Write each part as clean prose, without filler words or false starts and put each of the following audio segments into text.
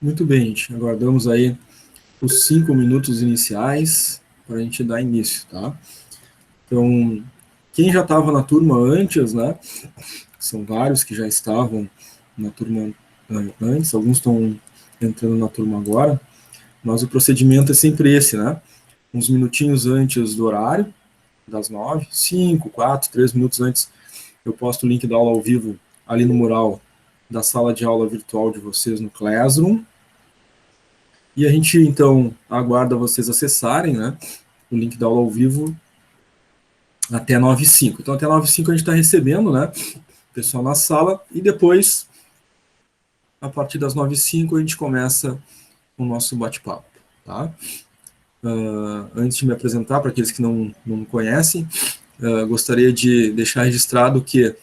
Muito bem, gente. Aguardamos aí os 5 minutos iniciais para a gente dar início, tá? Então, quem já estava na turma antes, né? São vários que já estavam na turma antes, alguns estão entrando na turma agora, mas o procedimento é sempre esse, né? Uns minutinhos antes do horário, das 9, 5, 4, 3 minutos antes, eu posto o link da aula ao vivo ali no mural da sala de aula virtual de vocês no Classroom. E a gente, então, aguarda vocês acessarem, né, o link da aula ao vivo até 9h05. Então, até 9h05 a gente está recebendo, né, o pessoal na sala, e depois, a partir das 9h05, a gente começa o nosso bate-papo, tá? Antes de me apresentar, para aqueles que não me conhecem, gostaria de deixar registrado que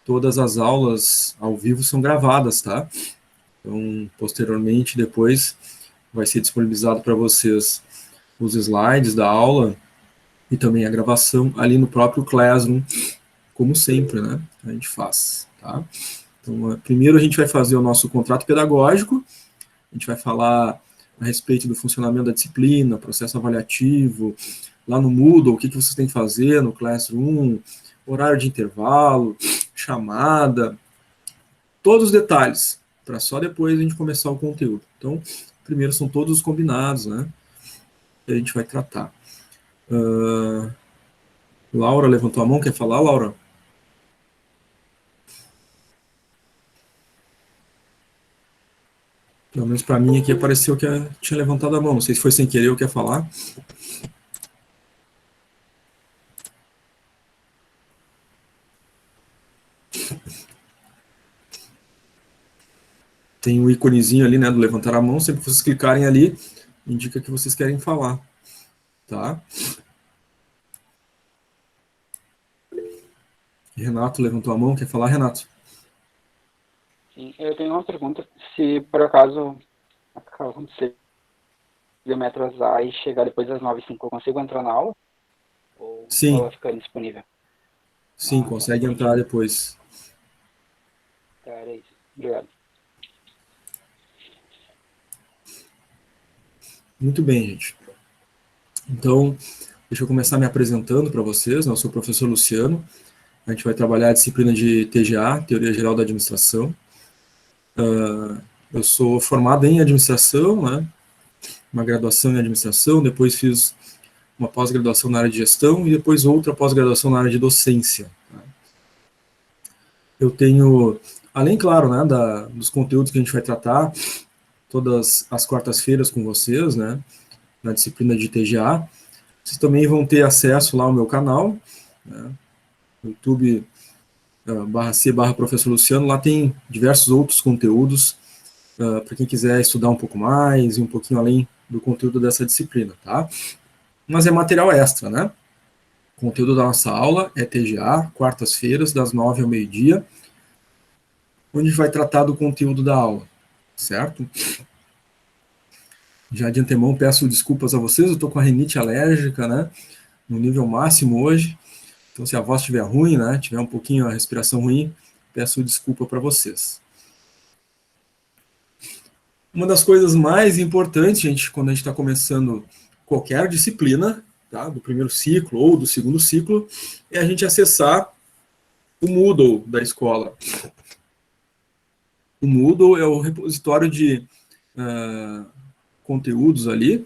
todas as aulas ao vivo são gravadas, tá? Então, posteriormente, depois, vai ser disponibilizado para vocês os slides da aula e também a gravação ali no próprio Classroom, como sempre, né? A gente faz, tá? Então, primeiro a gente vai fazer o nosso contrato pedagógico, a gente vai falar a respeito do funcionamento da disciplina, processo avaliativo, lá no Moodle, o que vocês têm que fazer no Classroom, horário de intervalo, chamada, todos os detalhes, para só depois a gente começar o conteúdo. Então, primeiro são todos os combinados, né? Que a gente vai tratar. Laura levantou a mão, quer falar, Laura? Pelo menos para mim aqui apareceu que tinha levantado a mão. Não sei se foi sem querer ou quer falar. Tem um íconezinho ali, né, do levantar a mão. Sempre que vocês clicarem ali, indica que vocês querem falar, tá? Renato levantou a mão, quer falar, Renato? Sim, eu tenho uma pergunta. Se por acaso acontecer de eu me atrasar e chegar depois das 9h05, eu consigo entrar na aula? Ou ela Sim, vai ficar disponível? sim, Ah, tá, consegue entendi. entrar depois. Tá, era isso. Obrigado. Muito bem, gente. Então, deixa eu começar me apresentando para vocês. Eu sou o professor Luciano. A gente vai trabalhar a disciplina de TGA, Teoria Geral da Administração. Eu sou formado em administração, né? Uma graduação em administração, depois fiz uma pós-graduação na área de gestão e depois outra pós-graduação na área de docência. Eu tenho, além, claro, né, dos conteúdos que a gente vai tratar todas as quartas-feiras com vocês, né, na disciplina de TGA, vocês também vão ter acesso lá ao meu canal, né, YouTube /C /Professor Luciano, lá tem diversos outros conteúdos para quem quiser estudar um pouco mais e um pouquinho além do conteúdo dessa disciplina, tá? Mas é material extra, né? O conteúdo da nossa aula é TGA, quartas-feiras, das 9 ao meio-dia, onde a gente vai tratar do conteúdo da aula, certo? Já de antemão peço desculpas a vocês, eu estou com a rinite alérgica, né? No nível máximo hoje. Então, se a voz estiver ruim, né? Tiver um pouquinho a respiração ruim, peço desculpa para vocês. Uma das coisas mais importantes, gente, quando a gente está começando qualquer disciplina, tá? Do primeiro ciclo ou do segundo ciclo, é a gente acessar o Moodle da escola. O Moodle é o repositório de conteúdos ali,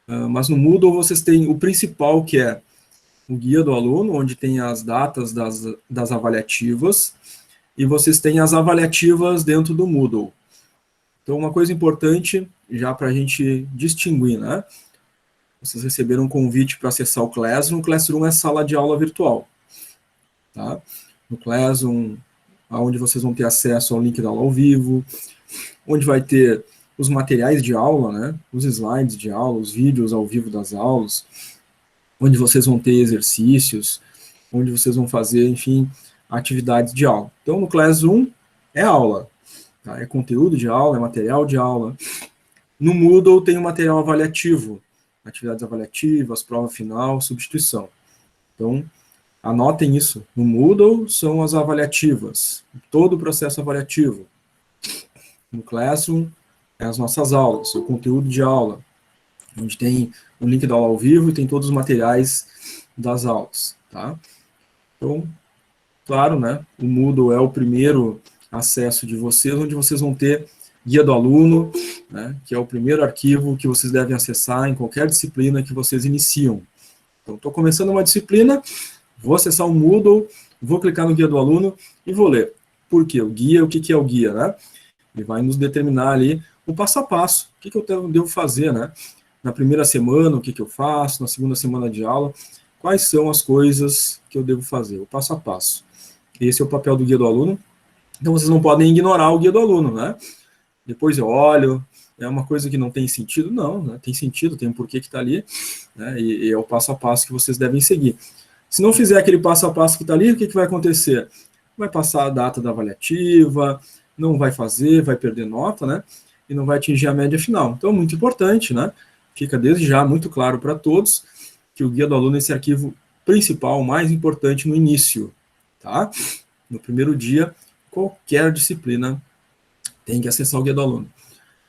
mas no Moodle vocês têm o principal, que é o guia do aluno, onde tem as datas das avaliativas, e vocês têm as avaliativas dentro do Moodle. Então, uma coisa importante, já para a gente distinguir, né? Vocês receberam um convite para acessar o Classroom. O Classroom é sala de aula virtual, tá? No Classroom, onde vocês vão ter acesso ao link da aula ao vivo, onde vai ter os materiais de aula, né? Os slides de aula, os vídeos ao vivo das aulas, onde vocês vão ter exercícios, onde vocês vão fazer, enfim, atividades de aula. Então, no Classroom é aula, tá? É conteúdo de aula, é material de aula. No Moodle tem o material avaliativo, atividades avaliativas, prova final, substituição. Então, anotem isso. No Moodle são as avaliativas, todo o processo avaliativo. No Classroom as nossas aulas, o conteúdo de aula, onde tem o link da aula ao vivo e tem todos os materiais das aulas, tá? Então, claro, né, o Moodle é o primeiro acesso de vocês, onde vocês vão ter guia do aluno, né, que é o primeiro arquivo que vocês devem acessar em qualquer disciplina que vocês iniciam. Então, estou começando uma disciplina, vou acessar o Moodle, vou clicar no guia do aluno e vou ler. Por quê? O guia, o que é o guia, né? Ele vai nos determinar ali o passo a passo, o que eu devo fazer, né? Na primeira semana, o que eu faço, na segunda semana de aula, quais são as coisas que eu devo fazer, o passo a passo. Esse é o papel do guia do aluno. Então, vocês não podem ignorar o guia do aluno, né? Depois eu olho, é uma coisa que não tem sentido? Não, né? Tem sentido, tem um porquê que está ali, né? E é o passo a passo que vocês devem seguir. Se não fizer aquele passo a passo que está ali, o que vai acontecer? Vai passar a data da avaliativa, não vai fazer, vai perder nota, né? E não vai atingir a média final. Então, muito importante, né? Fica desde já muito claro para todos que o guia do aluno é esse arquivo principal, mais importante no início, tá? No primeiro dia, qualquer disciplina tem que acessar o guia do aluno.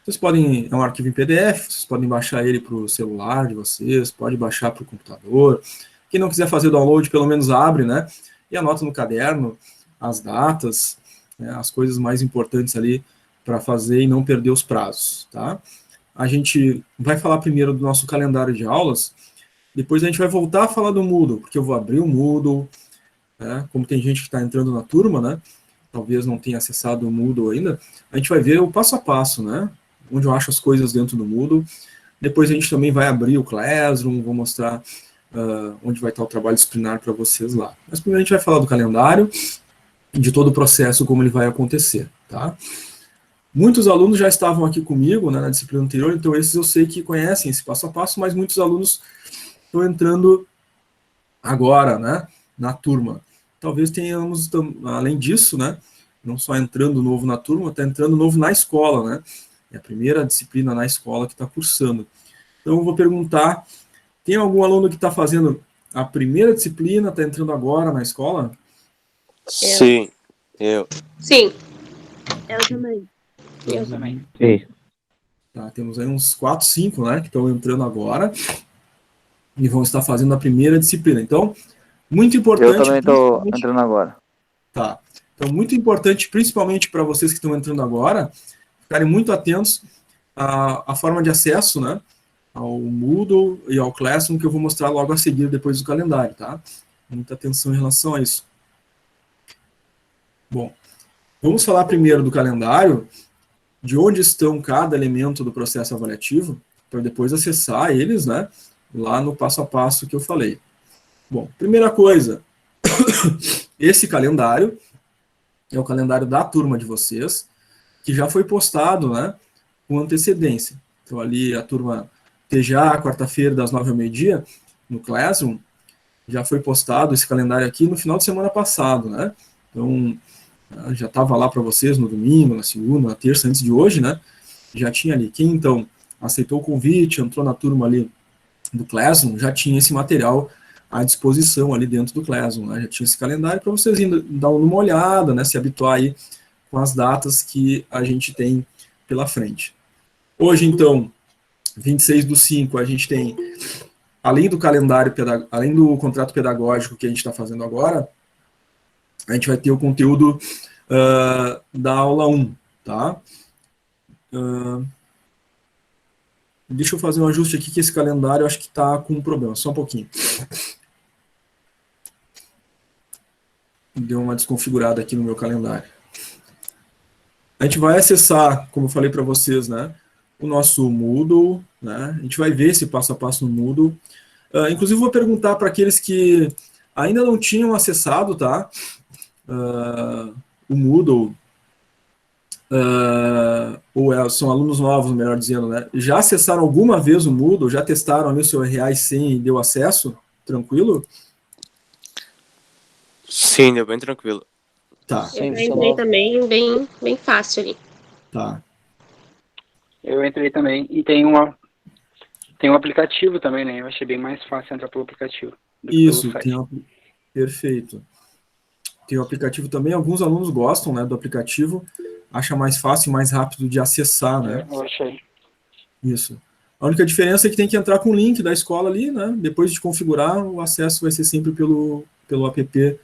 Vocês podem, é um arquivo em PDF, vocês podem baixar ele para o celular de vocês, pode baixar para o computador. Quem não quiser fazer o download, pelo menos abre, né? E anota no caderno as datas, né, as coisas mais importantes ali para fazer e não perder os prazos, tá? A gente vai falar primeiro do nosso calendário de aulas, depois a gente vai voltar a falar do Moodle, porque eu vou abrir o Moodle, né, como tem gente que está entrando na turma, né, talvez não tenha acessado o Moodle ainda, a gente vai ver o passo a passo, né, onde eu acho as coisas dentro do Moodle. Depois a gente também vai abrir o Classroom, vou mostrar onde vai estar o trabalho disciplinar para vocês lá. Mas primeiro a gente vai falar do calendário, de todo o processo, como ele vai acontecer, tá? Muitos alunos já estavam aqui comigo, né, na disciplina anterior, então esses eu sei que conhecem esse passo a passo, mas muitos alunos estão entrando agora, né, na turma. Talvez tenhamos, além disso, né, não só entrando novo na turma, está entrando novo na escola, né, é a primeira disciplina na escola que está cursando. Então eu vou perguntar, tem algum aluno que está fazendo a primeira disciplina, está entrando agora na escola? Sim, eu. Sim. Eu também. Eu também. Sim. Tá, temos aí uns 4, 5, né, que estão entrando agora e vão estar fazendo a primeira disciplina. Então, muito importante... Eu também estou entrando agora. Tá. Então, muito importante, principalmente para vocês que estão entrando agora, ficarem muito atentos à forma de acesso, né, ao Moodle e ao Classroom, que eu vou mostrar logo a seguir, depois do calendário, tá? Muita atenção em relação a isso. Bom, vamos falar primeiro do calendário, de onde estão cada elemento do processo avaliativo, para depois acessar eles, né, lá no passo a passo que eu falei. Bom, primeira coisa, esse calendário é o calendário da turma de vocês, que já foi postado, né, com antecedência. Então, ali a turma TJ, quarta-feira, das 9 ao meio-dia, no Classroom, já foi postado esse calendário aqui no final de semana passado, né? Então, já estava lá para vocês no domingo, na segunda, na terça, antes de hoje, né? Já tinha ali. Quem, então, aceitou o convite, entrou na turma ali do Classroom, já tinha esse material à disposição ali dentro do Classroom, né? Já tinha esse calendário para vocês ainda dar uma olhada, né? Se habituar aí com as datas que a gente tem pela frente. Hoje, então, 26/5, a gente tem, além do calendário, além do contrato pedagógico que a gente está fazendo agora, a gente vai ter o conteúdo da aula 1, tá? Deixa eu fazer um ajuste aqui, que esse calendário eu acho que está com um problema, só um pouquinho. Deu uma desconfigurada aqui no meu calendário. A gente vai acessar, como eu falei para vocês, né, o nosso Moodle, né, a gente vai ver esse passo a passo no Moodle. Inclusive, vou perguntar para aqueles que ainda não tinham acessado, tá, o Moodle, ou são alunos novos, melhor dizendo, né, já acessaram alguma vez o Moodle, já testaram ali o seu RA e senha e deu acesso? Tranquilo? Sim, deu bem tranquilo. Tá. Eu entrei também, bem fácil ali. Tá. Eu entrei também e tem um aplicativo também, né? Eu achei bem mais fácil entrar pelo aplicativo. Isso, perfeito. tem o aplicativo também. Alguns alunos gostam, né, do aplicativo, acha mais fácil e mais rápido de acessar, né? Eu achei. Isso. A única diferença é que tem que entrar com o link da escola ali, né? Depois de configurar, o acesso vai ser sempre pelo app,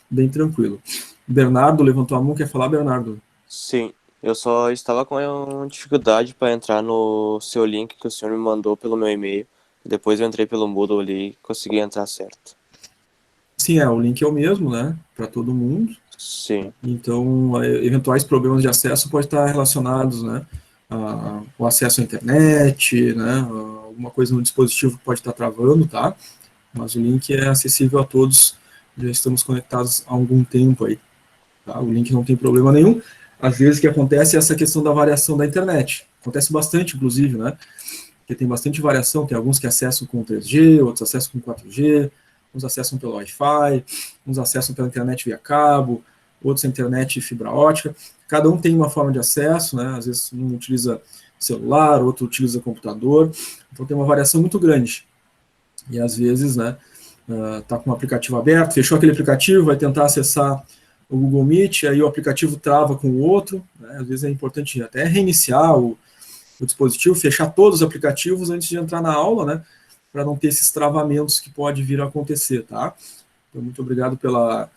bem tranquilo. Bernardo levantou a mão, quer falar, Bernardo? Sim, eu só estava com dificuldade para entrar no seu link que o senhor me mandou pelo meu e-mail. Depois eu entrei pelo Moodle ali e consegui entrar certo. Sim, o link é o mesmo, né? Para todo mundo. Sim. Então, eventuais problemas de acesso podem estar relacionados, né? O acesso à internet, né? Alguma coisa no dispositivo que pode estar travando, tá? Mas o link é acessível a todos. Já estamos conectados há algum tempo aí. Tá? O link não tem problema nenhum. Às vezes o que acontece é essa questão da variação da internet. Acontece bastante, inclusive, né? Porque tem bastante variação. Tem alguns que acessam com 3G, outros acessam com 4G, uns acessam pelo Wi-Fi, uns acessam pela internet via cabo, outros internet fibra ótica. Cada um tem uma forma de acesso, né? Às vezes um utiliza celular, outro utiliza computador. Então tem uma variação muito grande. E às vezes, né, tá com o aplicativo aberto, fechou aquele aplicativo, vai tentar acessar o Google Meet, aí o aplicativo trava com o outro, né? Às vezes é importante até reiniciar o dispositivo, fechar todos os aplicativos antes de entrar na aula, né, para não ter esses travamentos que pode vir a acontecer, tá? Então, muito obrigado pela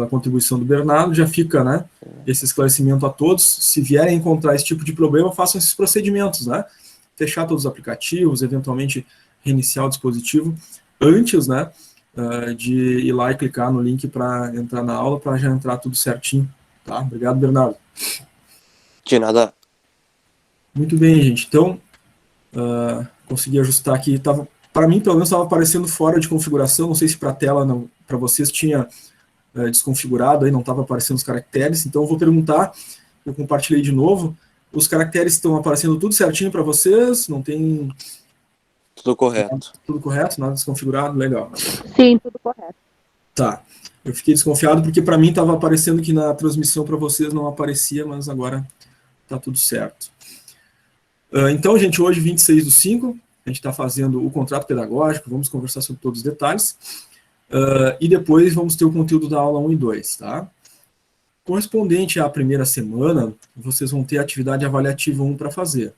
contribuição do Bernardo, já fica, né, esse esclarecimento a todos. Se vierem encontrar esse tipo de problema, façam esses procedimentos, né, fechar todos os aplicativos, eventualmente reiniciar o dispositivo antes, né, de ir lá e clicar no link para entrar na aula, para já entrar tudo certinho, tá? Obrigado, Bernardo. De nada. Muito bem, gente. Então, consegui ajustar aqui. Para mim, pelo menos, estava aparecendo fora de configuração. Não sei se para a tela, para vocês, tinha desconfigurado, aí não estava aparecendo os caracteres. Então, eu vou perguntar, eu compartilhei de novo. Os caracteres estão aparecendo tudo certinho para vocês? Não tem... Tudo correto. Tudo correto? Nada desconfigurado? Legal. Sim, tudo correto. Tá. Eu fiquei desconfiado porque para mim estava aparecendo que na transmissão para vocês não aparecia, mas agora está tudo certo. Então, gente, hoje, 26/5, a gente está fazendo o contrato pedagógico, vamos conversar sobre todos os detalhes, e depois vamos ter o conteúdo da aula 1 e 2, tá? Correspondente à primeira semana, vocês vão ter a atividade avaliativa 1 para fazer.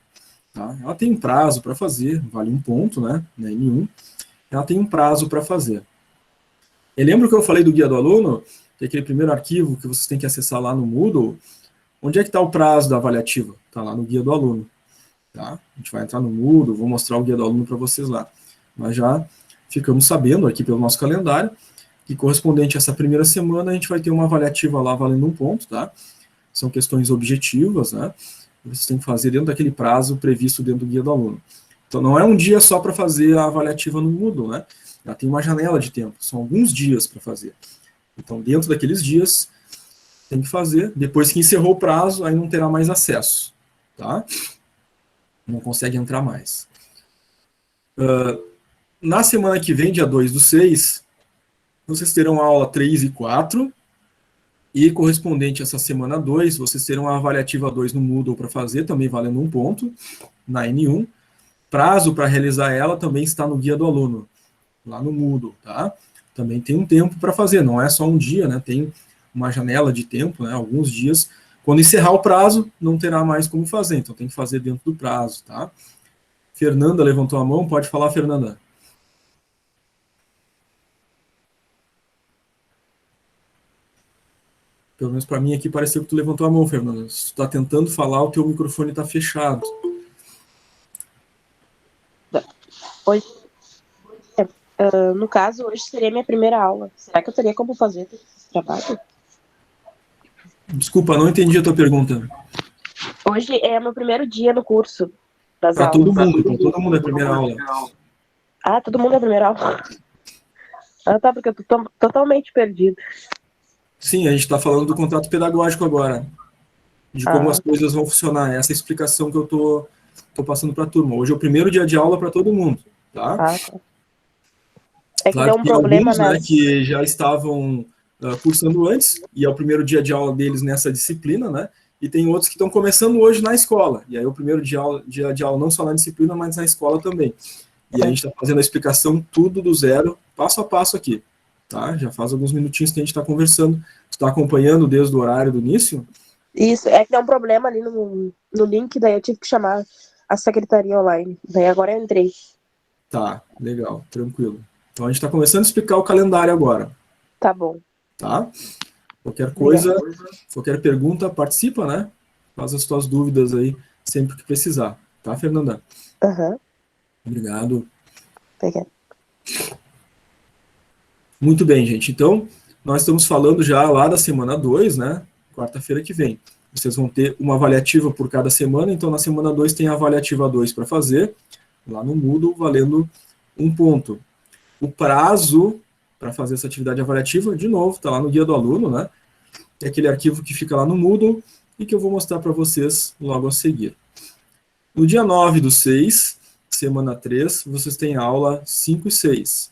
Tá? Ela tem um prazo para fazer, vale 1 ponto, né? Na N1. Ela tem um prazo para fazer. E lembra que eu falei do guia do aluno? Que é aquele primeiro arquivo que vocês têm que acessar lá no Moodle. Onde é que está o prazo da avaliativa? Está lá no guia do aluno. Tá? A gente vai entrar no Moodle, vou mostrar o guia do aluno para vocês lá. Mas já ficamos sabendo aqui pelo nosso calendário que correspondente a essa primeira semana a gente vai ter uma avaliativa lá valendo 1 ponto, tá? São questões objetivas, né? Vocês têm que fazer dentro daquele prazo previsto dentro do guia do aluno. Então não é um dia só para fazer a avaliativa no Moodle, né? Já tem uma janela de tempo, são alguns dias para fazer. Então dentro daqueles dias tem que fazer, depois que encerrou o prazo, aí não terá mais acesso, tá? Não consegue entrar mais. Na semana que vem, dia 2/6, vocês terão a aula 3 e 4, e correspondente a essa semana 2, vocês terão a avaliativa 2 no Moodle para fazer, também valendo 1 ponto, na N1. Prazo para realizar ela também está no guia do aluno, lá no Moodle, tá? Também tem um tempo para fazer, não é só um dia, né? Tem uma janela de tempo, né? Alguns dias. Quando encerrar o prazo, não terá mais como fazer, então tem que fazer dentro do prazo, tá? Fernanda levantou a mão, pode falar, Fernanda. Pelo menos para mim aqui pareceu que tu levantou a mão, Fernanda. Se tu está tentando falar, o teu microfone está fechado. Hoje, no caso, hoje seria minha primeira aula. Será que eu teria como fazer esse trabalho? Desculpa, não entendi a tua pergunta. Hoje é meu primeiro dia no curso das Para aulas. todo mundo, então todo mundo é a primeira aula. Ah, todo mundo é a primeira aula? Ah, tá, porque eu tô totalmente perdido. Sim, a gente está falando do contrato pedagógico agora, de como as coisas vão funcionar. Essa é a explicação que eu tô passando para a turma. Hoje é o primeiro dia de aula para todo mundo, tá? Tá. É que claro deu um que problema, alguns, né, que já estavam cursando antes, e é o primeiro dia de aula deles nessa disciplina, né? E tem outros que estão começando hoje na escola. E aí o primeiro dia de aula não só na disciplina, mas na escola também. E a gente está fazendo a explicação tudo do zero, passo a passo aqui, tá? Já faz alguns minutinhos que a gente está conversando. Você está acompanhando desde o horário do início? Isso, é que deu um problema ali no link, daí eu tive que chamar a secretaria online. Daí agora eu entrei. Tá, legal, tranquilo. Então a gente está começando a explicar o calendário agora, Tá bom. tá? Qualquer coisa, qualquer pergunta, participa, né? Faz as tuas dúvidas aí sempre que precisar, tá, Fernanda? Aham, Obrigado. obrigada. Muito bem, gente. Então, nós estamos falando já lá da semana 2, né? Quarta-feira que vem. Vocês vão ter uma avaliativa por cada semana, então na semana 2 tem a avaliativa 2 para fazer, lá no Moodle, valendo 1 ponto. O prazo para fazer essa atividade avaliativa, de novo, está lá no guia do aluno, né? É aquele arquivo que fica lá no Moodle e que eu vou mostrar para vocês logo a seguir. No dia 9/6, semana 3, vocês têm aula 5 e 6.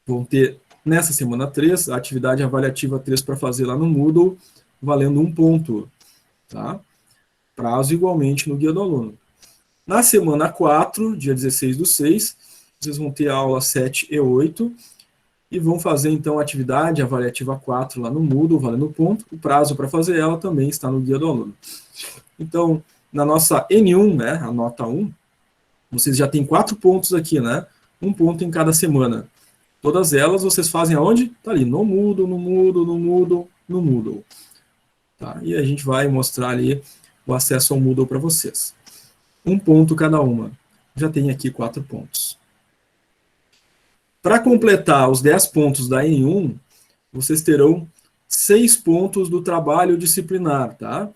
Vão ter, nessa semana 3, a atividade avaliativa 3 para fazer lá no Moodle, valendo 1 ponto. Tá? Prazo igualmente no guia do aluno. Na semana 4, dia 16/6, vocês vão ter a aula 7 e 8, e vão fazer então a atividade avaliativa 4 lá no Moodle, valendo 1 ponto. O prazo para fazer ela também está no guia do aluno. Então, na nossa N1, né, a nota 1, vocês já têm 4 pontos aqui, né? 1 ponto em cada semana. Todas elas vocês fazem aonde? Tá ali, no Moodle, no Moodle, no Moodle, no Moodle. Tá? E a gente vai mostrar ali o acesso ao Moodle para vocês. 1 ponto cada uma. Já tem aqui 4 pontos. Para completar os 10 pontos da N1, vocês terão 6 pontos do trabalho disciplinar, tá?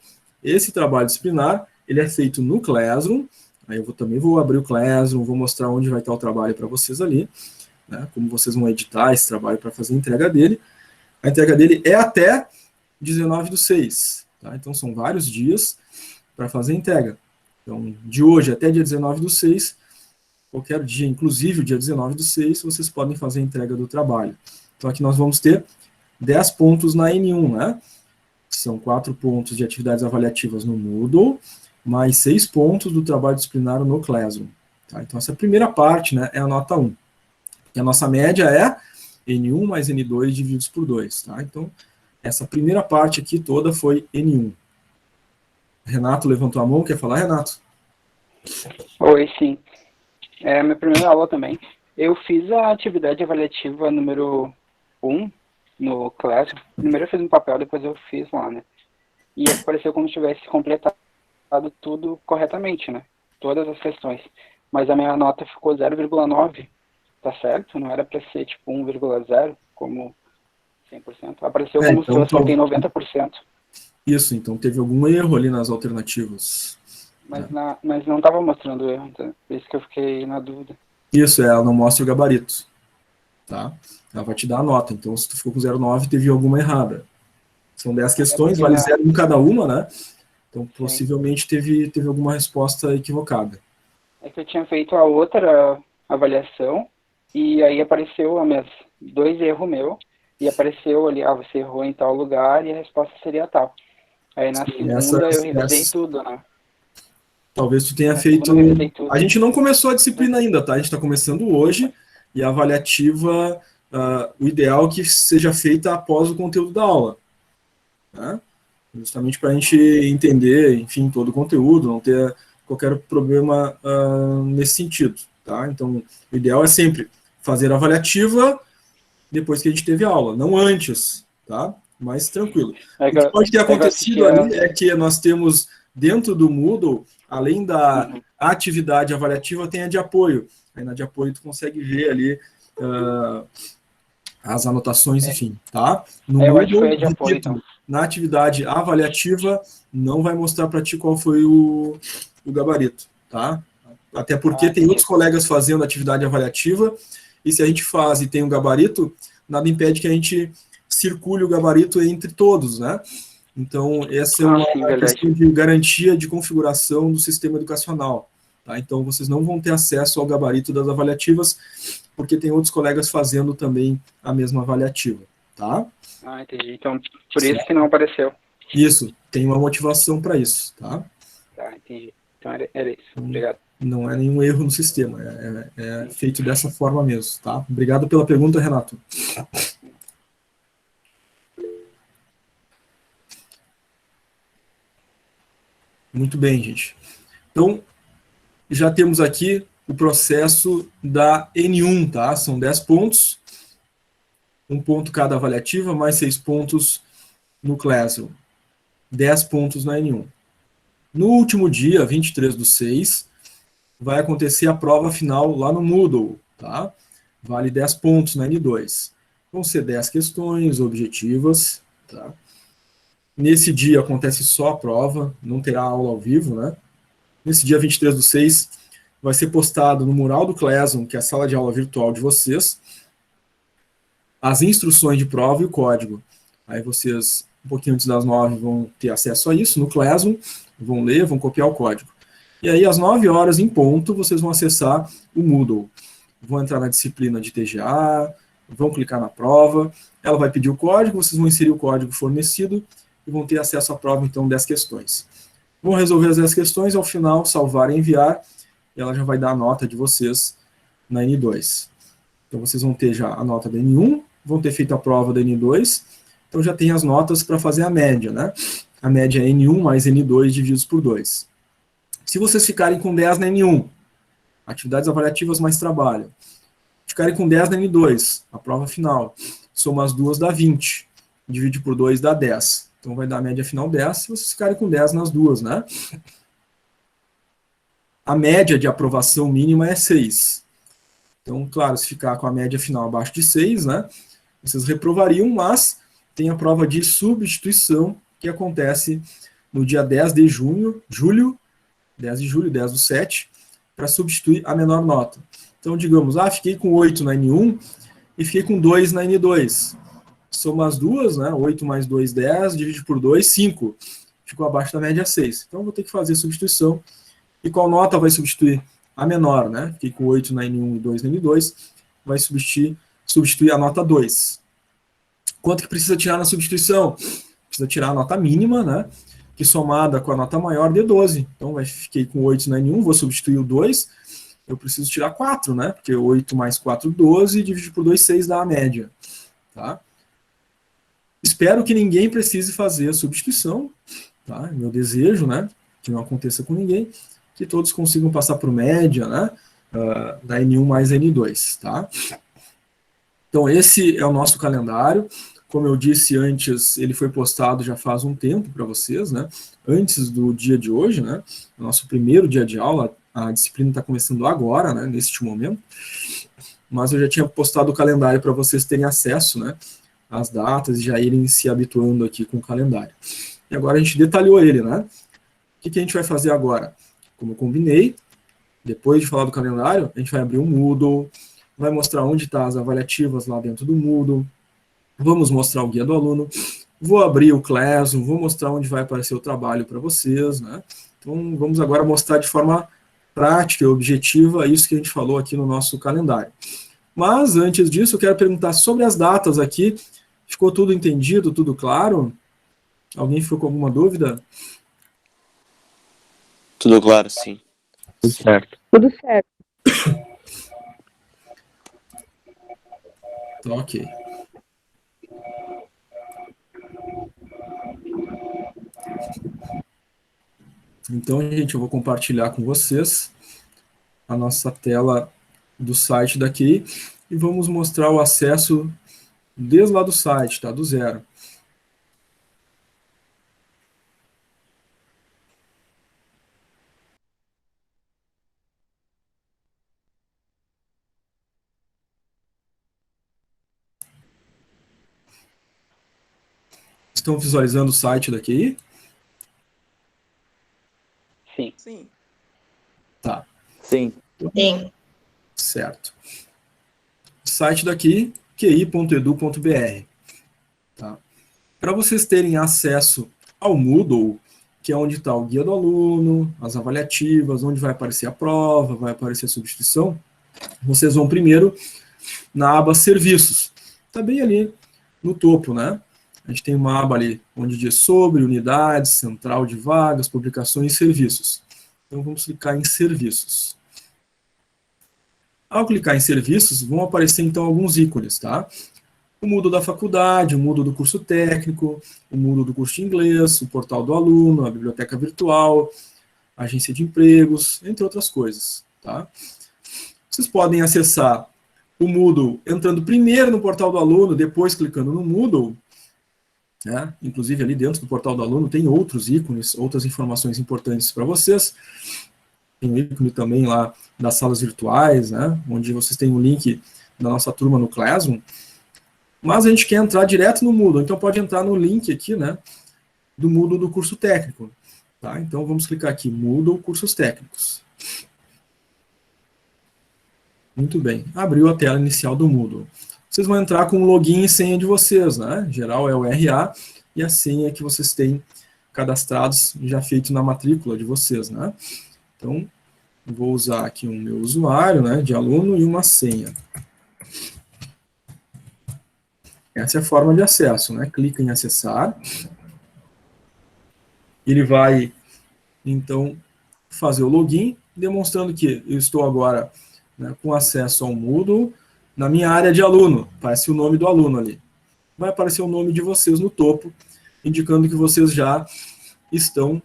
Esse trabalho disciplinar, ele é feito no Classroom. Aí eu também vou abrir o Classroom, vou mostrar onde vai estar o trabalho para vocês ali, né? Como vocês vão editar esse trabalho para fazer a entrega dele. A entrega dele é até 19/6, tá? Então são vários dias para fazer a entrega. Então, de hoje até dia 19/6, qualquer dia, inclusive o dia 19/6, vocês podem fazer a entrega do trabalho. Então aqui nós vamos ter 10 pontos na N1, né? São 4 pontos de atividades avaliativas no Moodle, mais 6 pontos do trabalho disciplinar no Classroom. Tá? Então essa primeira parte, né, é a nota 1. E a nossa média é N1 mais N2 divididos por 2. Tá? Então, essa primeira parte aqui toda foi N1. Renato levantou a mão, quer falar, Renato? Oi, sim. É a minha primeira aula também. Eu fiz a atividade avaliativa número 1 no Classroom. Primeiro eu fiz no papel, depois eu fiz lá, né? E apareceu como se tivesse completado tudo corretamente, né? Todas as questões. Mas a minha nota ficou 0,9. Tá certo? Não era para ser tipo 1,0, como 100%. Apareceu como então, se eu acertei 90%. Isso, então teve algum erro ali nas alternativas. Mas não estava mostrando erro, então, por isso que eu fiquei na dúvida. Isso, ela não mostra o gabarito. Tá? Ela vai te dar a nota. Então, se tu ficou com 0,9, teve alguma errada. São 10 questões, vale 0 em cada uma, né? Então, possivelmente teve alguma resposta equivocada. É que eu tinha feito a outra avaliação, e aí apareceu a minhas 2 erros meus, e apareceu ali, você errou em tal lugar, e a resposta seria tal. Aí na segunda eu revisei tudo, né? Talvez tu tenha feito... A gente não começou a disciplina ainda, tá? A gente está começando hoje, e a avaliativa, o ideal é que seja feita após o conteúdo da aula. Né? Justamente para a gente entender, enfim, todo o conteúdo, não ter qualquer problema nesse sentido. Tá? Então, o ideal é sempre fazer a avaliativa depois que a gente teve aula, não antes, tá? Mas tranquilo. O que pode ter acontecido ali é que nós temos dentro do Moodle, além da atividade avaliativa, tem a de apoio. Aí na de apoio tu consegue ver ali as anotações, enfim, tá? No Moodle, de apoio, então. Na atividade avaliativa, não vai mostrar para ti qual foi o gabarito, tá? Até porque tem outros colegas fazendo atividade avaliativa, e se a gente faz e tem um gabarito, nada impede que a gente circule o gabarito entre todos, né? Então, essa é uma questão de garantia de configuração do sistema educacional. Tá? Então, vocês não vão ter acesso ao gabarito das avaliativas, porque tem outros colegas fazendo também a mesma avaliativa. Tá? Entendi. Então, por isso que não apareceu. Isso, tem uma motivação para isso. Tá? Tá, entendi. Então, era isso. Obrigado. Não é nenhum erro no sistema, é feito dessa forma mesmo, tá? Obrigado pela pergunta, Renato. Muito bem, gente. Então, já temos aqui o processo da N1, tá? São 10 pontos, 1 ponto cada avaliativa, mais 6 pontos no Classroom. 10 pontos na N1. No último dia, 23/6, vai acontecer a prova final lá no Moodle, tá? Vale 10 pontos na N2. Vão ser 10 questões objetivas, tá? Nesse dia acontece só a prova, não terá aula ao vivo, né? Nesse dia 23/6, vai ser postado no mural do Classroom, que é a sala de aula virtual de vocês, as instruções de prova e o código. Aí vocês, um pouquinho antes das 9, vão ter acesso a isso no Classroom, vão ler, vão copiar o código. E aí, às 9 horas em ponto, vocês vão acessar o Moodle. Vão entrar na disciplina de TGA, vão clicar na prova, ela vai pedir o código, vocês vão inserir o código fornecido e vão ter acesso à prova, então, 10 questões. Vão resolver as 10 questões, ao final, salvar e enviar, e ela já vai dar a nota de vocês na N2. Então, vocês vão ter já a nota da N1, vão ter feito a prova da N2, então já tem as notas para fazer a média, né? A média é N1 mais N2 divididos por 2. Se vocês ficarem com 10 na N1, atividades avaliativas mais trabalho, ficarem com 10 na N2, a prova final, soma as duas dá 20, divide por 2 dá 10. Então vai dar a média final 10, se vocês ficarem com 10 nas duas, né? A média de aprovação mínima é 6. Então, claro, se ficar com a média final abaixo de 6, né? Vocês reprovariam, mas tem a prova de substituição, que acontece no dia 10 de julho, 10/7, para substituir a menor nota. Então, digamos, fiquei com 8 na N1 e fiquei com 2 na N2. Soma as duas, né? 8 mais 2, 10, divide por 2, 5. Ficou abaixo da média 6. Então, vou ter que fazer a substituição. E qual nota vai substituir? A menor, né? Fiquei com 8 na N1 e 2 na N2, vai substituir a nota 2. Quanto que precisa tirar na substituição? Precisa tirar a nota mínima, né? Que somada com a nota maior dê 12. Então, fiquei com 8 na N1, vou substituir o 2, eu preciso tirar 4, né? Porque 8 mais 4, 12, dividido por 2, 6 dá a média. Tá? Espero que ninguém precise fazer a substituição, tá? Meu desejo, né? Que não aconteça com ninguém, que todos consigam passar por média, né? Da N1 mais N2, tá? Então, esse é o nosso calendário. Como eu disse antes, ele foi postado já faz um tempo para vocês, né? Antes do dia de hoje, né? Nosso primeiro dia de aula, a disciplina está começando agora, né? Neste momento. Mas eu já tinha postado o calendário para vocês terem acesso, né? Às datas e já irem se habituando aqui com o calendário. E agora a gente detalhou ele, né? O que a gente vai fazer agora? Como eu combinei, depois de falar do calendário, a gente vai abrir o Moodle, vai mostrar onde estão as avaliativas lá dentro do Moodle, vamos mostrar o guia do aluno, vou abrir o Classroom, vou mostrar onde vai aparecer o trabalho para vocês, né? Então, vamos agora mostrar de forma prática e objetiva isso que a gente falou aqui no nosso calendário. Mas, antes disso, eu quero perguntar sobre as datas aqui. Ficou tudo entendido, tudo claro? Alguém ficou com alguma dúvida? Tudo claro, sim. Tudo certo. Tudo certo. Tá, ok. Então, gente, eu vou compartilhar com vocês a nossa tela do site daqui e vamos mostrar o acesso desde lá do site, tá? Do zero. Estão visualizando o site daqui? Sim. Sim. Tá. Sim. Sim. Certo. Site daqui, qi.edu.br. Tá? Para vocês terem acesso ao Moodle, que é onde está o guia do aluno, as avaliativas, onde vai aparecer a prova, vai aparecer a substituição, vocês vão primeiro na aba Serviços. Está bem ali no topo, né? A gente tem uma aba ali onde diz sobre, unidades, central de vagas, publicações e serviços. Então vamos clicar em serviços. Ao clicar em serviços, vão aparecer então alguns ícones, tá? O Moodle da faculdade, o Moodle do curso técnico, o Moodle do curso de inglês, o portal do aluno, a biblioteca virtual, a agência de empregos, entre outras coisas, tá? Vocês podem acessar o Moodle entrando primeiro no portal do aluno, depois clicando no Moodle, né? Inclusive ali dentro do portal do aluno tem outros ícones, outras informações importantes para vocês. Tem um ícone também lá das salas virtuais, né? Onde vocês têm o link da nossa turma no Classroom. Mas a gente quer entrar direto no Moodle, então pode entrar no link aqui, né? Do Moodle do curso técnico. Tá? Então vamos clicar aqui, Moodle Cursos Técnicos. Muito bem, abriu a tela inicial do Moodle. Vocês vão entrar com o login e senha de vocês, né? Em geral é o RA e a senha que vocês têm cadastrados, já feito na matrícula de vocês, né? Então, vou usar aqui o meu usuário, né, de aluno e uma senha. Essa é a forma de acesso, né? Clica em acessar. Ele vai, então, fazer o login, demonstrando que eu estou agora, né, com acesso ao Moodle na minha área de aluno. Aparece o nome do aluno ali. Vai aparecer o nome de vocês no topo, indicando que vocês já estão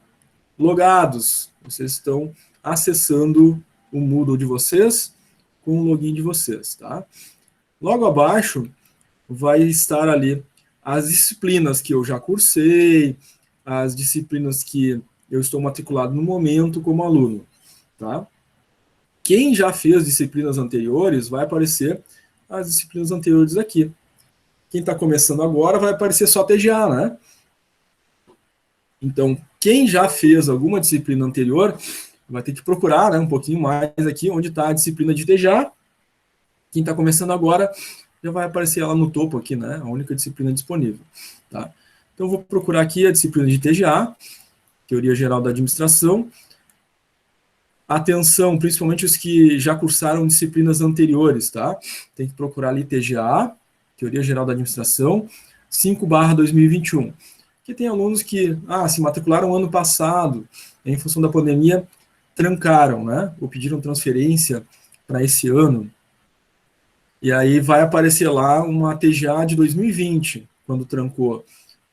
logados. Vocês estão acessando o Moodle de vocês com o login de vocês, tá? Logo abaixo vai estar ali as disciplinas que eu já cursei, as disciplinas que eu estou matriculado no momento como aluno, tá? Quem já fez disciplinas anteriores, vai aparecer as disciplinas anteriores aqui. Quem está começando agora, vai aparecer só TGA, né? Então, quem já fez alguma disciplina anterior, vai ter que procurar, né, um pouquinho mais aqui, onde está a disciplina de TGA. Quem está começando agora, já vai aparecer ela no topo aqui, né? A única disciplina disponível, tá? Então, eu vou procurar aqui a disciplina de TGA, Teoria Geral da Administração. Atenção, principalmente os que já cursaram disciplinas anteriores, tá? Tem que procurar ali TGA, Teoria Geral da Administração, 5/2021. Que tem alunos que se matricularam ano passado, em função da pandemia, trancaram, né? Ou pediram transferência para esse ano. E aí vai aparecer lá uma TGA de 2020, quando trancou.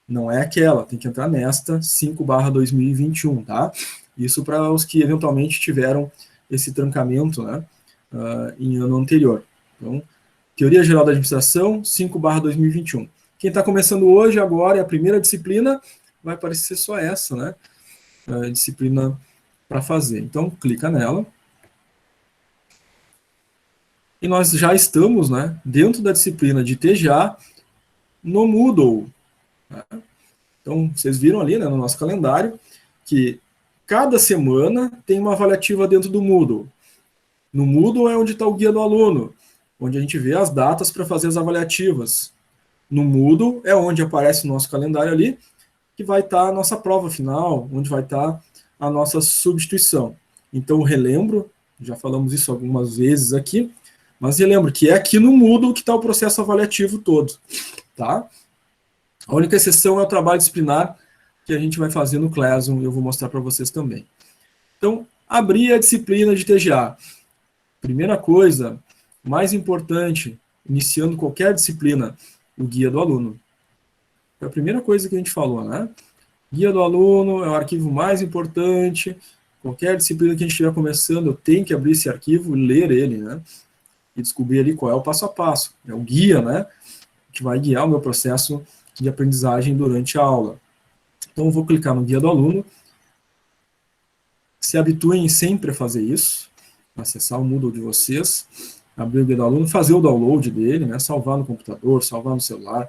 Não é aquela, tem que entrar nesta, 5/2021, tá? Isso para os que eventualmente tiveram esse trancamento, né, em ano anterior. Então, Teoria Geral da Administração, 5/2021. Quem está começando hoje, agora, é a primeira disciplina, vai aparecer só essa, né, disciplina para fazer. Então, clica nela. E nós já estamos, né, dentro da disciplina de TGA no Moodle. Tá? Então, vocês viram ali, né, no nosso calendário que cada semana tem uma avaliativa dentro do Moodle. No Moodle é onde está o guia do aluno, onde a gente vê as datas para fazer as avaliativas. No Moodle é onde aparece o nosso calendário ali, que vai estar a nossa prova final, onde vai estar a nossa substituição. Então, relembro, já falamos isso algumas vezes aqui, mas relembro que é aqui no Moodle que está o processo avaliativo todo, tá? A única exceção é o trabalho disciplinar que a gente vai fazer no Classroom, e eu vou mostrar para vocês também. Então, abrir a disciplina de TGA. Primeira coisa, mais importante, iniciando qualquer disciplina, o guia do aluno. É a primeira coisa que a gente falou, né? Guia do aluno é o arquivo mais importante. Qualquer disciplina que a gente estiver começando, eu tenho que abrir esse arquivo e ler ele, né? E descobrir ali qual é o passo a passo. É o guia, né? Que vai guiar o meu processo de aprendizagem durante a aula. Então, eu vou clicar no guia do aluno. Se habituem sempre a fazer isso. Acessar o Moodle de vocês. Abrir o guia do aluno, fazer o download dele, né? Salvar no computador, salvar no celular.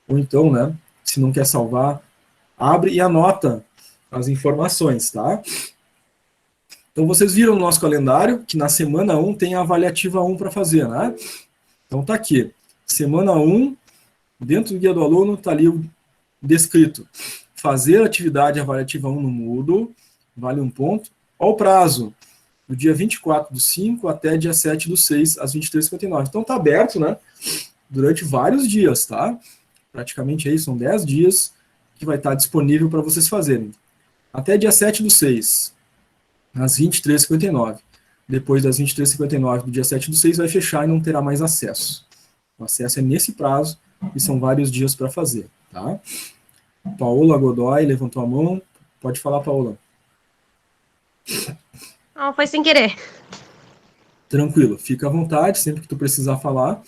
Ou então, né? Se não quer salvar, abre e anota as informações, tá? Então, vocês viram no nosso calendário que na semana 1 tem a avaliativa 1 para fazer, né? Então, tá aqui. Semana 1, dentro do guia do aluno, tá ali o descrito. Fazer a atividade avaliativa 1 no Moodle, vale 1 ponto. Olha o prazo, do dia 24/5 até dia 7/6, às 23h59. Então, tá aberto, né? Durante vários dias, tá? Praticamente aí são 10 dias que vai estar disponível para vocês fazerem. Até dia 7/6. às 23h59. Depois das 23h59 do dia 7/6 vai fechar e não terá mais acesso. O acesso é nesse prazo e são vários dias para fazer, tá? Paola Godoy levantou a mão. Pode falar, Paola. Não, foi sem querer. Tranquilo, fica à vontade, sempre que tu precisar falar,